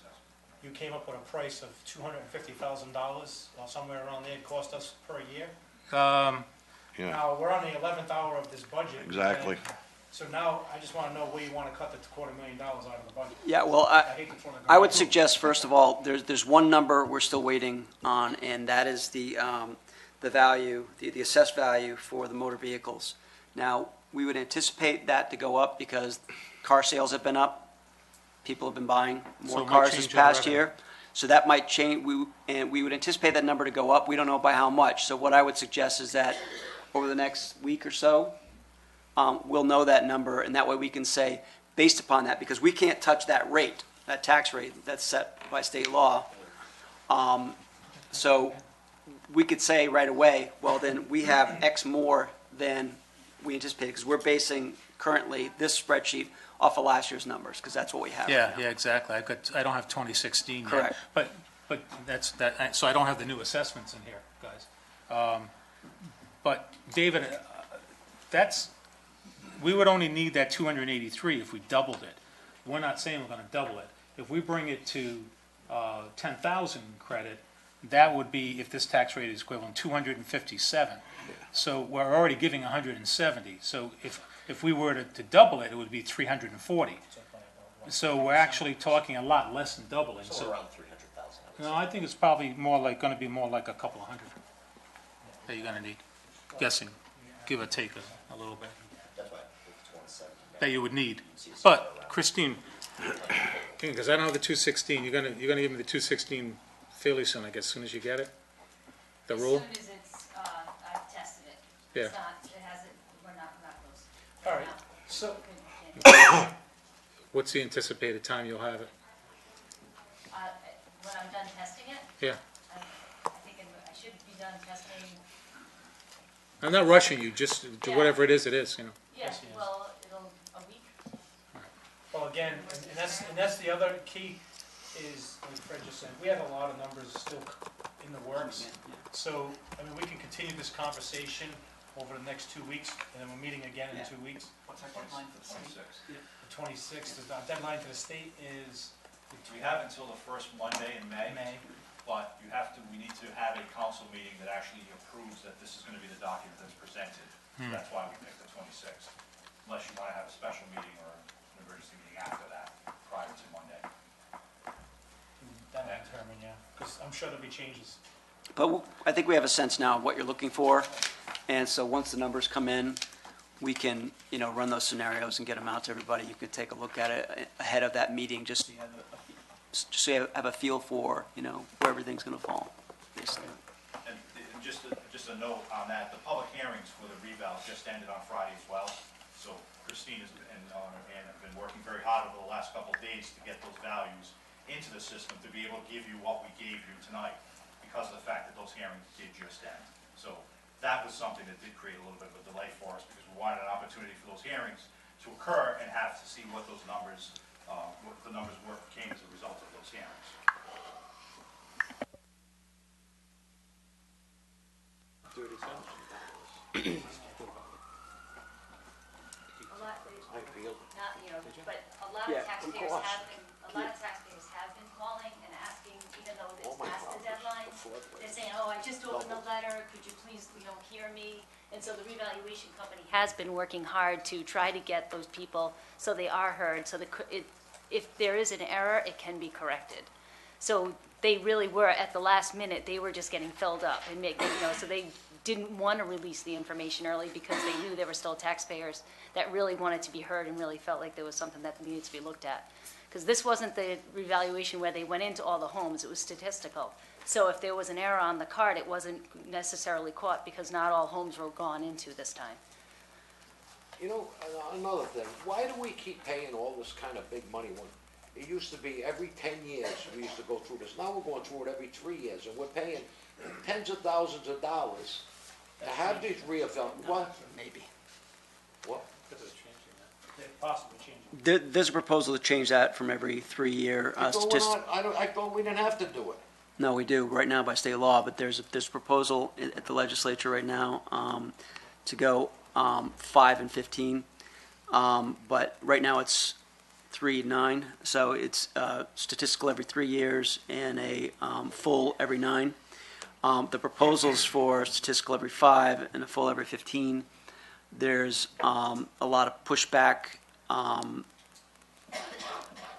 you came up with a price of $250,000, or somewhere around there, it cost us per year. Yeah, Now, we're on the 11th hour of this budget. exactly. and So now, I just want to know where you want to cut the $250,000 out of the budget. Yeah, well, I hate to throw the I would garbage. suggest, first of all, there's one number we're still waiting on, and that is the value, the assessed value for the motor vehicles. Now, we would anticipate that to go up because car sales have been up. People have been buying So more it might cars this change our past revenue. year. So that might change, and we would anticipate that number to go up. We don't know by how much. So what I would suggest is that over the next week or so, we'll know that number, and that way we can say, based upon that, because we can't touch that rate, that tax rate that's set by state law. So we could say right away, well, then we have X more than we anticipated, because we're basing currently this spreadsheet off of last year's numbers, because that's what we have right now. yeah, exactly, I don't have 2016 yet. Correct. But so I don't have the new assessments in here, guys. But, David, we would only need that 283 if we doubled it. We're not saying we're gonna double it. If we bring it to 10,000 credit, that would be, if this tax rate is equivalent, 257. So we're already giving 170. So if we were to double it, it would be 340. So we're actually talking a lot less than doubling, so. around 300,000. No, I think it's probably gonna be more like a couple of hundred that you're gonna need, guessing, give or take a little bit, That's why it's 170. that you would need. But Christine, because I don't have the 216, you're gonna give me the 216 fairly soon, I guess, as soon as you get it? The rule? As soon as it's, I've tested it. Yeah. It's not, it hasn't, we're not close. All right, so, What's the anticipated time you'll have it? When I'm done testing it, Yeah, I think I should be done testing, I'm not rushing you, just do Yeah. whatever it is, you know. yeah, Yes, yes. well, a week. well, again, and that's the other key is, like Fred just said, we have a lot of numbers still in the works. So, I mean, we can continue this conversation over the next 2 weeks, and then we're meeting again in 2 weeks. What's our deadline for the state? The 26th, the deadline to the state is We have until the first Monday in May. May. But we need to have a council meeting that actually approves that this is going to be the document that's presented. So that's why we picked the 26th. Unless you want to have a special meeting or an emergency meeting after that, prior to Monday. That'll determine, yeah, because I'm sure there'll be changes. But I think we have a sense now of what you're looking for, and so once the numbers come in, we can, run those scenarios and get them out to everybody. You could take a look at it ahead of that meeting, just so you have a feel for, where everything's going to fall, basically. And just a note on that, the public hearings for the reval just ended on Friday as well. So Christine and Ann have been working very hard over the last couple of days to get those values into the system to be able to give you what we gave you tonight because of the fact that those hearings did just end. So that was something that did create a little bit of a delay for us because we wanted an opportunity for those hearings to occur and have to see what those numbers, what the numbers were, came as a result of those hearings. I feel. Not, but a lot of taxpayers have been calling and asking, even though it's past the deadline. They're saying, oh, I just opened the letter, could you please, hear me? And so the revaluation company has been working hard to try to get those people so they are heard, so if there is an error, it can be corrected. So they really were, at the last minute, they were just getting filled up and so they didn't want to release the information early because they knew there were still taxpayers that really wanted to be heard and really felt like there was something that needed to be looked at. Because this wasn't the revaluation where they went into all the homes, it was statistical. So if there was an error on the card, it wasn't necessarily caught because not all homes were gone into this time. Another thing, why do we keep paying all this kind of big money when it used to be every 10 years we used to go through this? Now we're going through it every 3 years, and we're paying tens of thousands of dollars to have these reevaluations. What? Maybe. What? They're possibly changing. There's a proposal to change that from every 3-year I statistic. thought we didn't have to do it. No, we do, right now by state law, but there's a proposal at the legislature right now to go 5 and 15. But right now it's 3 and 9, so it's statistical every 3 years and a full every 9. The proposals for statistical every 5 and a full every 15, there's a lot of pushback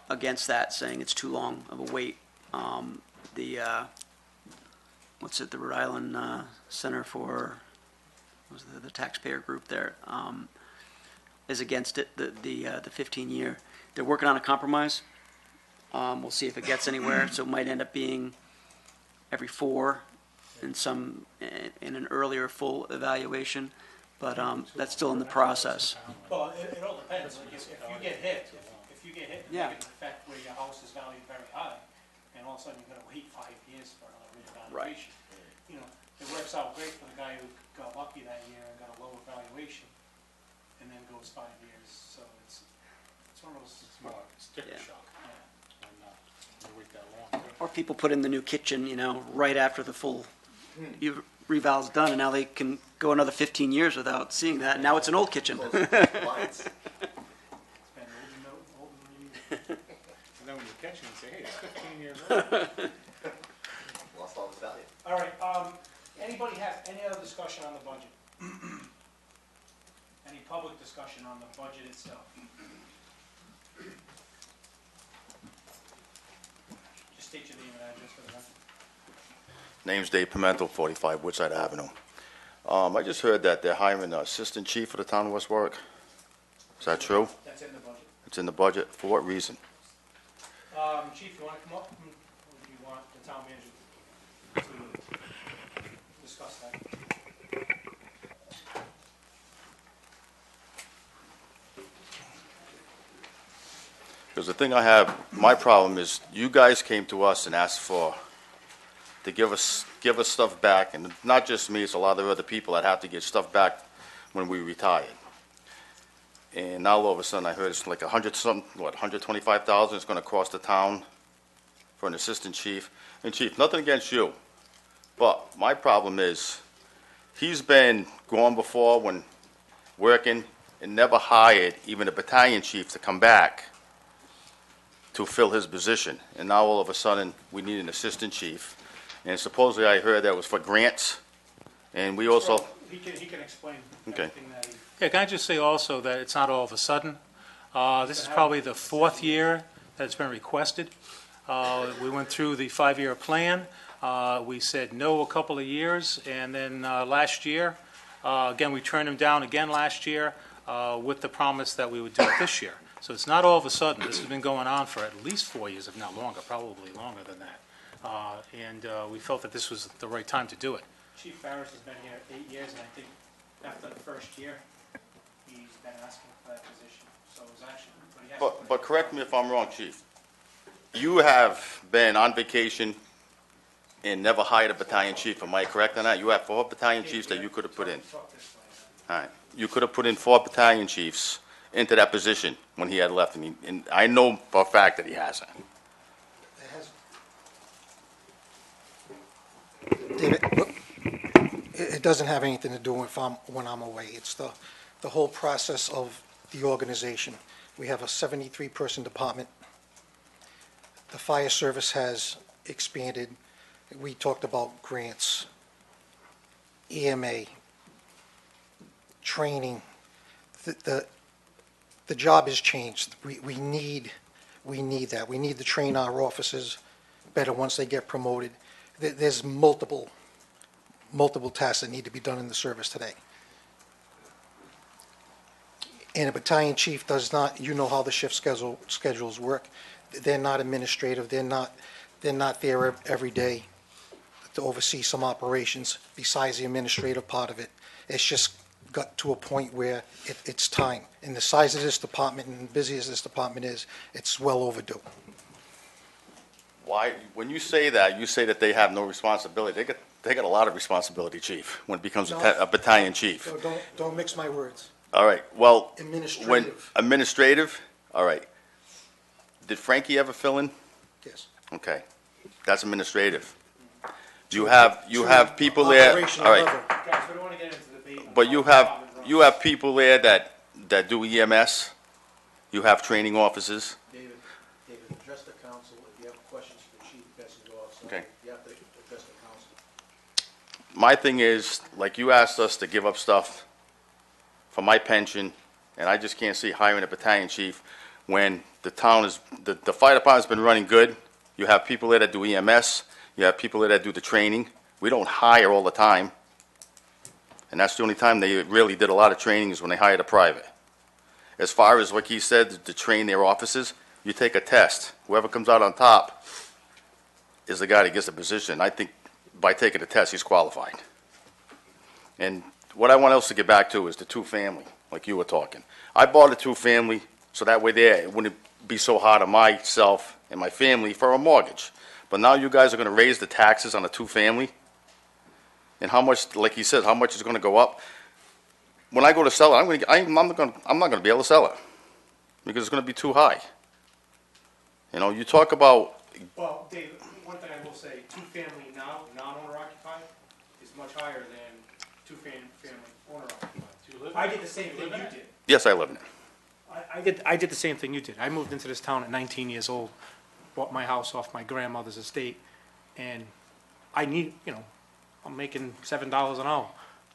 against that, saying it's too long of a wait. The Rhode Island Center for, the taxpayer group there, is against it, the 15-year. They're working on a compromise. We'll see if it gets anywhere, so it might end up being every 4 in an earlier full evaluation, but that's still in the process. Well, it all depends, like if you get hit, if you get hit, Yeah. it can affect where your house is valued very high, and all of a sudden you're gonna wait 5 years for another reevaluation. It works out great for the guy who got lucky that year and got a lower valuation, and then goes 5 years, so it's one of those. It's more sticker Yeah. shock. When you wait that long. Or people put in the new kitchen, right after the full reval's done, and now they can go another 15 years without seeing that. Now it's an old kitchen. It's been old and And then when you catch it, you say, hey, it's 15 years old. Lost all its value. all right, anybody have any other discussion on the budget? Any public discussion on the budget itself? Just state your name and address for the record. Name's Dave Pimentel, 45 Woodside Avenue. I just heard that they're hiring an assistant chief for the town of West Warwick. Is that true? That's in the budget. It's in the budget. For what reason? Chief, you want to come up, or do you want the town manager to discuss that? Because the thing I have, my problem is, you guys came to us and asked to give us stuff back, and not just me, it's a lot of other people that have to get stuff back when we retired. And now all of a sudden I heard it's like 125,000 it's going to cost the town for an assistant chief. And chief, nothing against you, but my problem is, he's been gone before when working, and never hired even a battalion chief to come back to fill his position. And now all of a sudden, we need an assistant chief. And supposedly I heard that was for grants, and we also, He can explain Okay. everything that he. Yeah, can I just say also that it's not all of a sudden? This is probably the fourth year that it's been requested. We went through the five-year plan. We said no a couple of years, and then last year, again, we turned him down again last year with the promise that we would do it this year. So it's not all of a sudden. This has been going on for at least 4 years, if not longer, probably longer than that. And we felt that this was the right time to do it. Chief Farris has been here 8 years, and I think after the first year, he's been asking for that position. So it was actually, but he has. but correct me if I'm wrong, chief. You have been on vacation and never hired a battalion chief, am I correct on that? You have 4 battalion chiefs that you could have put in. Talk this way. All right, you could have put in 4 battalion chiefs into that position when he had left, and I know for a fact that he hasn't. David, it doesn't have anything to do with when I'm away. It's the whole process of the organization. We have a 73-person department. The fire service has expanded. We talked about grants, EMA, training. The job has changed. We need that. We need to train our officers better once they get promoted. There's multiple tasks that need to be done in the service today. And a battalion chief does not, you know how the shift schedules work. They're not administrative. They're not there every day to oversee some operations besides the administrative part of it. It's just got to a point where it's time. And the size of this department and busy as this department is, it's well overdue. Why, when you say that they have no responsibility, they got a lot of responsibility, chief, when it becomes a battalion chief. So don't mix my words. All right, well, Administrative. Administrative, all right. Did Frankie ever fill in? Yes. Okay, that's administrative. You have people there, Operational all right, level. Guys, we don't want to get into debate. but you have people there that do EMS, you have training officers. David, address the council. If you have questions for the chief, best to go outside. Okay. You have to address the council. My thing is, like, you asked us to give up stuff for my pension, and I just can't see hiring a battalion chief when the town is, the fire department's been running good. You have people there that do EMS, you have people there that do the training. We don't hire all the time. And that's the only time they really did a lot of training is when they hired a private. As far as, like he said, to train their officers, you take a test. Whoever comes out on top is the guy that gets the position. I think by taking the test, he's qualified. And what I want else to get back to is the two-family, like you were talking. I bought a two-family, so that way there, it wouldn't be so hard on myself and my family for a mortgage. But now you guys are gonna raise the taxes on a two-family? And how much, like he says, how much is gonna go up? When I go to sell it, I'm not gonna be able to sell it, because it's gonna be too high. You know, you talk about, Well, Dave, one thing I will say, two-family now, non-owner occupied, is much higher than two-family owner occupied. I did the same thing you did. yes, I live in it. I did the same thing you did. I moved into this town at 19 years old, bought my house off my grandmother's estate, and I need, I'm making $7 an hour.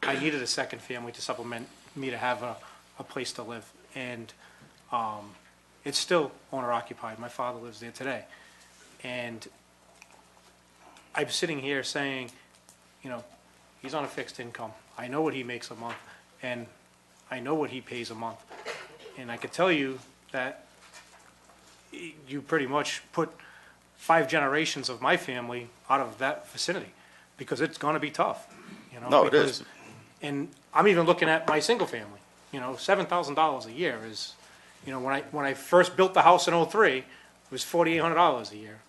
I needed a second family to supplement me to have a place to live. And it's still owner occupied. My father lives there today. And I'm sitting here saying, he's on a fixed income. I know what he makes a month, and I know what he pays a month. And I could tell you that you pretty much put 5 generations of my family out of that vicinity, because it's gonna be tough, No, it is. And I'm even looking at my single family, $7,000 a year is, when I first built the house in '03, it was $4,800 a year.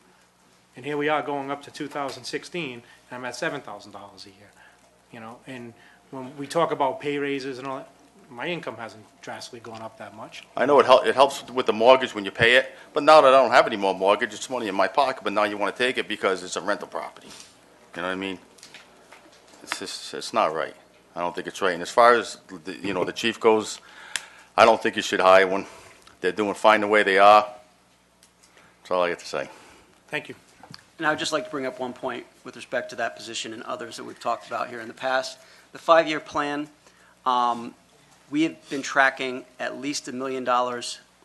And here we are going up to 2016, and I'm at $7,000 a year, and when we talk about pay raises and all that, my income hasn't drastically gone up that much. I know it helps with the mortgage when you pay it, but now that I don't have any more mortgage, it's money in my pocket, but now you want to take it because it's a rental property. You know what I mean? It's not right. I don't think it's right. And as far as, the chief goes, I don't think you should hire one. They're doing fine the way they are. That's all I got to say. Thank you. And I would just like to bring up one point with respect to that position and others that we've talked about here in the past. The 5-year plan, we have been tracking at least $1 million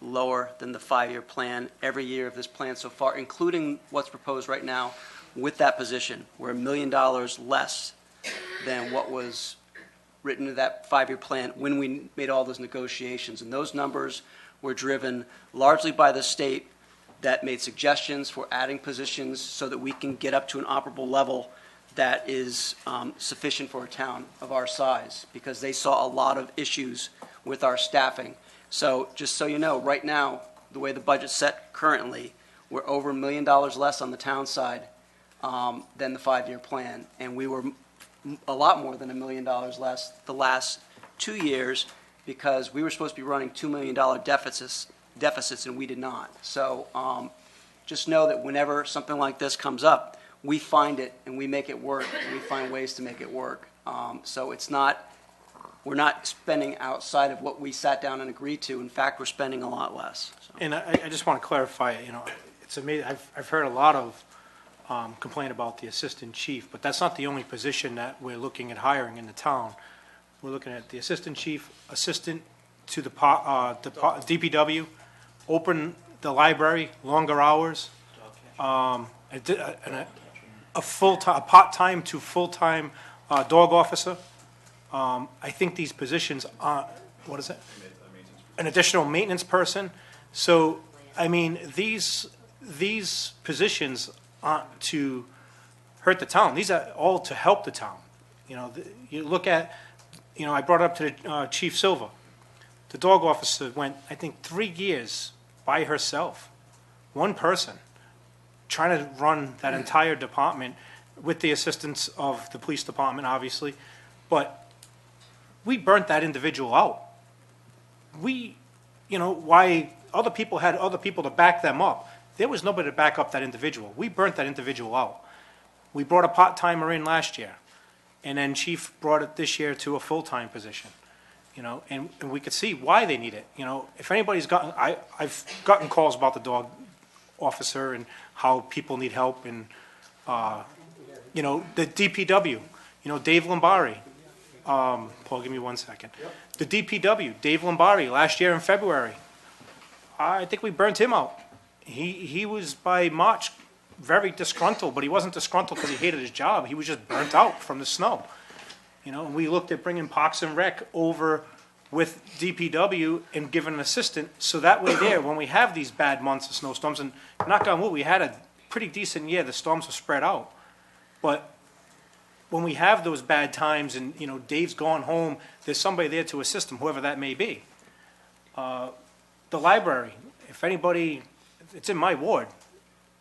lower than the 5-year plan every year of this plan so far, including what's proposed right now with that position. We're $1 million less than what was written into that 5-year plan when we made all those negotiations. And those numbers were driven largely by the state that made suggestions for adding positions so that we can get up to an operable level that is sufficient for a town of our size, because they saw a lot of issues with our staffing. So just so you know, right now, the way the budget's set currently, we're over $1 million less on the town side than the 5-year plan. And we were a lot more than $1 million less the last 2 years, because we were supposed to be running $2 million deficits, and we did not. So just know that whenever something like this comes up, we find it and we make it work, and we find ways to make it work. So it's not, we're not spending outside of what we sat down and agreed to. In fact, we're spending a lot less. So. And I just want to clarify, it's amazing, I've heard a lot of complaint about the assistant chief, but that's not the only position that we're looking at hiring in the town. We're looking at the assistant chief, assistant to the DPW, open the library, longer hours, a full-time, a part-time to full-time dog officer. I think these positions are, what is it? An additional maintenance person. So, I mean, these positions aren't to hurt the town. These are all to help the town. You look at, I brought it up to Chief Silva. The dog officer went, I think, 3 years by herself, one person, trying to run that entire department with the assistance of the police department, obviously. But we burnt that individual out. Why other people had other people to back them up, there was nobody to back up that individual. We burnt that individual out. We brought a part-timer in last year, and then Chief brought it this year to a full-time position. And we could see why they need it. If anybody's gotten, I've gotten calls about the dog officer and how people need help, and the DPW, Dave Lombari. Paul, give me 1 second. The DPW, Dave Lombari, last year in February, I think we burnt him out. He was by March very disgruntled, but he wasn't disgruntled because he hated his job. He was just burnt out from the snow. And we looked at bringing Parks and Rec over with DPW and giving an assistant, so that way there, when we have these bad months of snowstorms, and knock on wood, we had a pretty decent year, the storms were spread out. But when we have those bad times and, Dave's gone home, there's somebody there to assist him, whoever that may be. The library, if anybody, it's in my ward,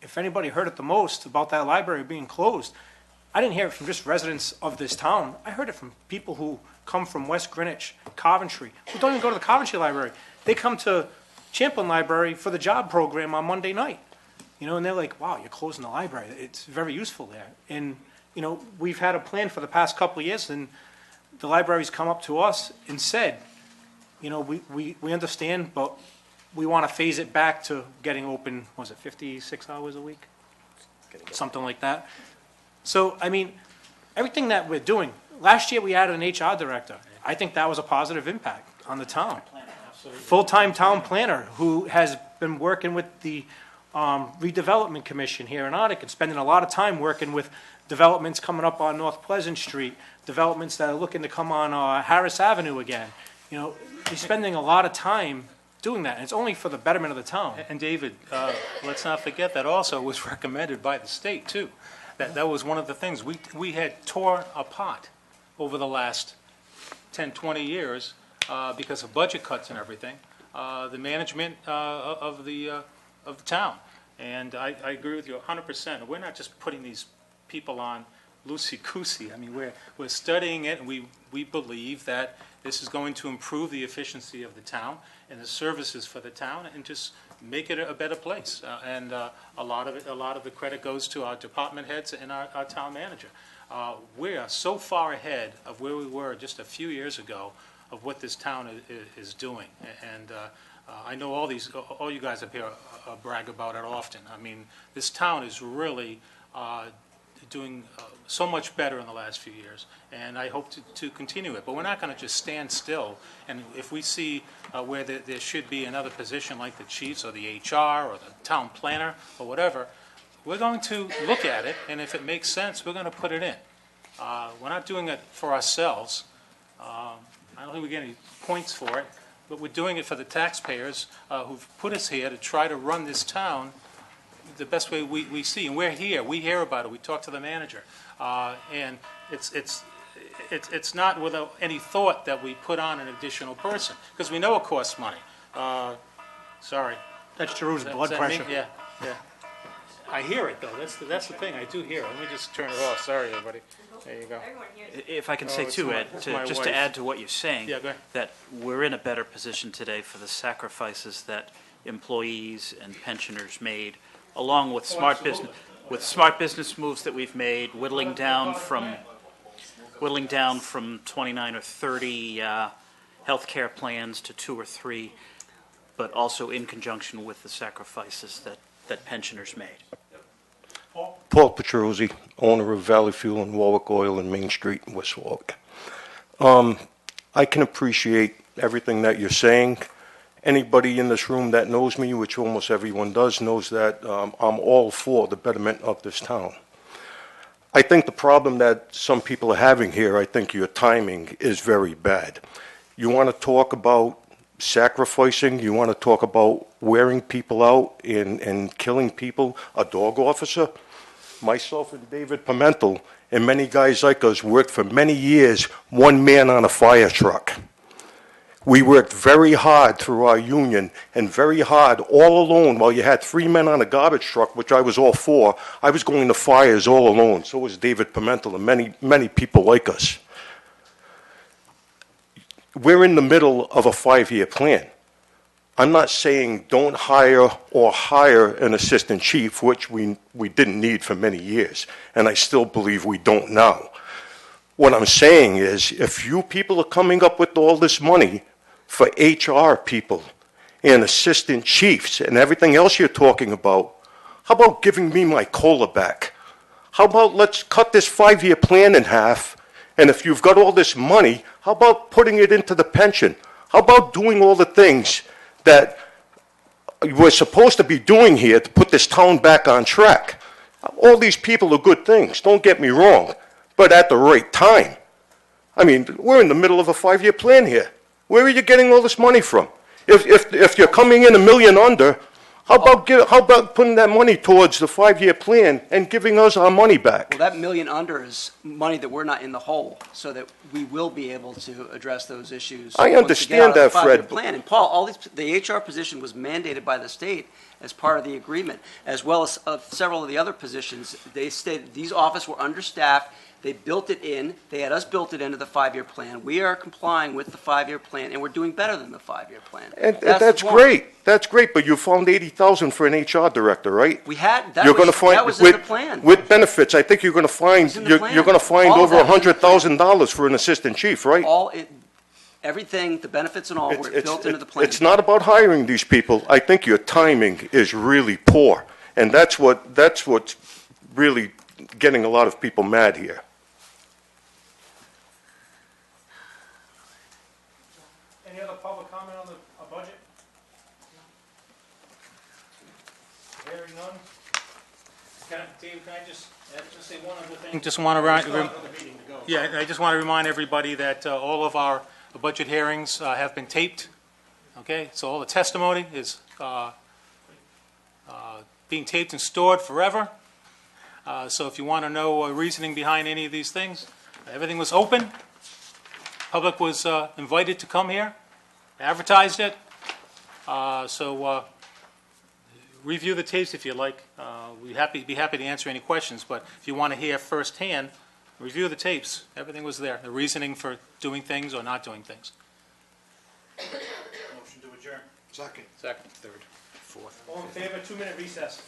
if anybody heard it the most about that library being closed, I didn't hear it from just residents of this town. I heard it from people who come from West Greenwich, Coventry, who don't even go to the Coventry Library. They come to Champlain Library for the job program on Monday night. And they're like, wow, you're closing the library. It's very useful there. And, we've had a plan for the past couple of years, and the library's come up to us and said, we understand, but we want to phase it back to getting open, was it 56 hours a week? Something like that. So, everything that we're doing, last year we added an HR director. I think that was a positive impact on the town. Full-time town planner who has been working with the redevelopment commission here in Arctic and spending a lot of time working with developments coming up on North Pleasant Street, developments that are looking to come on Harris Avenue again. He's spending a lot of time doing that, and it's only for the betterment of the town. And David, let's not forget that also was recommended by the state too. That was one of the things we had torn apart over the last 10, 20 years because of budget cuts and everything, the management of the town. And I agree with you 100%. We're not just putting these people on loosey-goosey. We're studying it, and we believe that this is going to improve the efficiency of the town and the services for the town, and just make it a better place. And a lot of the credit goes to our department heads and our town manager. We are so far ahead of where we were just a few years ago of what this town is doing. And I know all you guys up here brag about it often. I mean, this town is really doing so much better in the last few years, and I hope to continue it. But we're not going to just stand still, and if we see where there should be another position like the chiefs or the HR or the town planner or whatever, we're going to look at it, and if it makes sense, we're going to put it in. We're not doing it for ourselves. I don't think we get any points for it, but we're doing it for the taxpayers who've put us here to try to run this town the best way we see. And we're here. We hear about it. We talk to the manager. And it's not without any thought that we put on an additional person, because we know it costs money. Sorry. That's Jerus's blood Does that pressure. mean- Yeah, yeah. I hear it, though. That's the thing. I do hear it. Let me just turn it off. Sorry, everybody. There you go. If I can Oh, say it's too, my- Ed, it's my just to wife. add to what you're saying, Yeah, go ahead. that we're in a better position today for the sacrifices that employees and pensioners made, along with smart business moves that we've made, whittling down from 29 or 30 healthcare plans to 2 or 3, but also in conjunction with the sacrifices that pensioners made. Paul Petruzzi, owner of Valley Fuel and Warwick Oil in Main Street, West Warwick. I can appreciate everything that you're saying. Anybody in this room that knows me, which almost everyone does, knows that I'm all for the betterment of this town. I think the problem that some people are having here, I think your timing is very bad. You want to talk about sacrificing, you want to talk about wearing people out and killing people, a dog officer. Myself and David Pimentel and many guys like us worked for many years, one man on a fire truck. We worked very hard through our union and very hard all alone. While you had 3 men on a garbage truck, which I was all for, I was going to fires all alone. So was David Pimentel and many people like us. We're in the middle of a 5-year plan. I'm not saying don't hire or hire an assistant chief, which we didn't need for many years, and I still believe we don't now. What I'm saying is, if you people are coming up with all this money for HR people and assistant chiefs and everything else you're talking about, how about giving me my COLA back? How about let's cut this 5-year plan in half, and if you've got all this money, how about putting it into the pension? How about doing all the things that we're supposed to be doing here to put this town back on track? All these people are good things, don't get me wrong, but at the right time. I mean, we're in the middle of a 5-year plan here. Where are you getting all this money from? If you're coming in $1 million under, how about putting that money towards the 5-year plan and giving us our money back? Well, that $1 million under is money that we're not in the hole, so that we will be able to address those issues. I once we get understand out of the that, 5-year Fred. plan. And Paul, the HR position was mandated by the state as part of the agreement, as well as several of the other positions. They stated these offices were understaffed. They built it in. They had us built it into the 5-year plan. We are complying with the 5-year plan, and we're doing better than the 5-year plan. And the that's point. great. That's great, but you found $80,000 for an HR director, right? We had that. You're going to find that was in the plan. with benefits. I think you're going to find in the you're plan. going to find All of over that was in the plan. $100,000 for an assistant chief, right? Everything, the benefits and all, were built into the plan. It's not about hiring these people. I think your timing is really poor, and that's what's really getting a lot of people mad here. Any other public comment on the budget? Hearing none? Dave, can I just say one other thing? Just want to I just want to remind everybody that all of our budget hearings have been taped. Okay, so all the testimony is being taped and stored forever. So if you want to know reasoning behind any of these things, everything was open. Public was invited to come here, advertised it. So review the tapes if you like. We'd be happy to answer any questions, but if you want to hear firsthand, review the tapes. Everything was there, the reasoning for doing things or not doing things. Motion to adjourn. Second. Second, third, fourth. All in favor, 2-minute recess.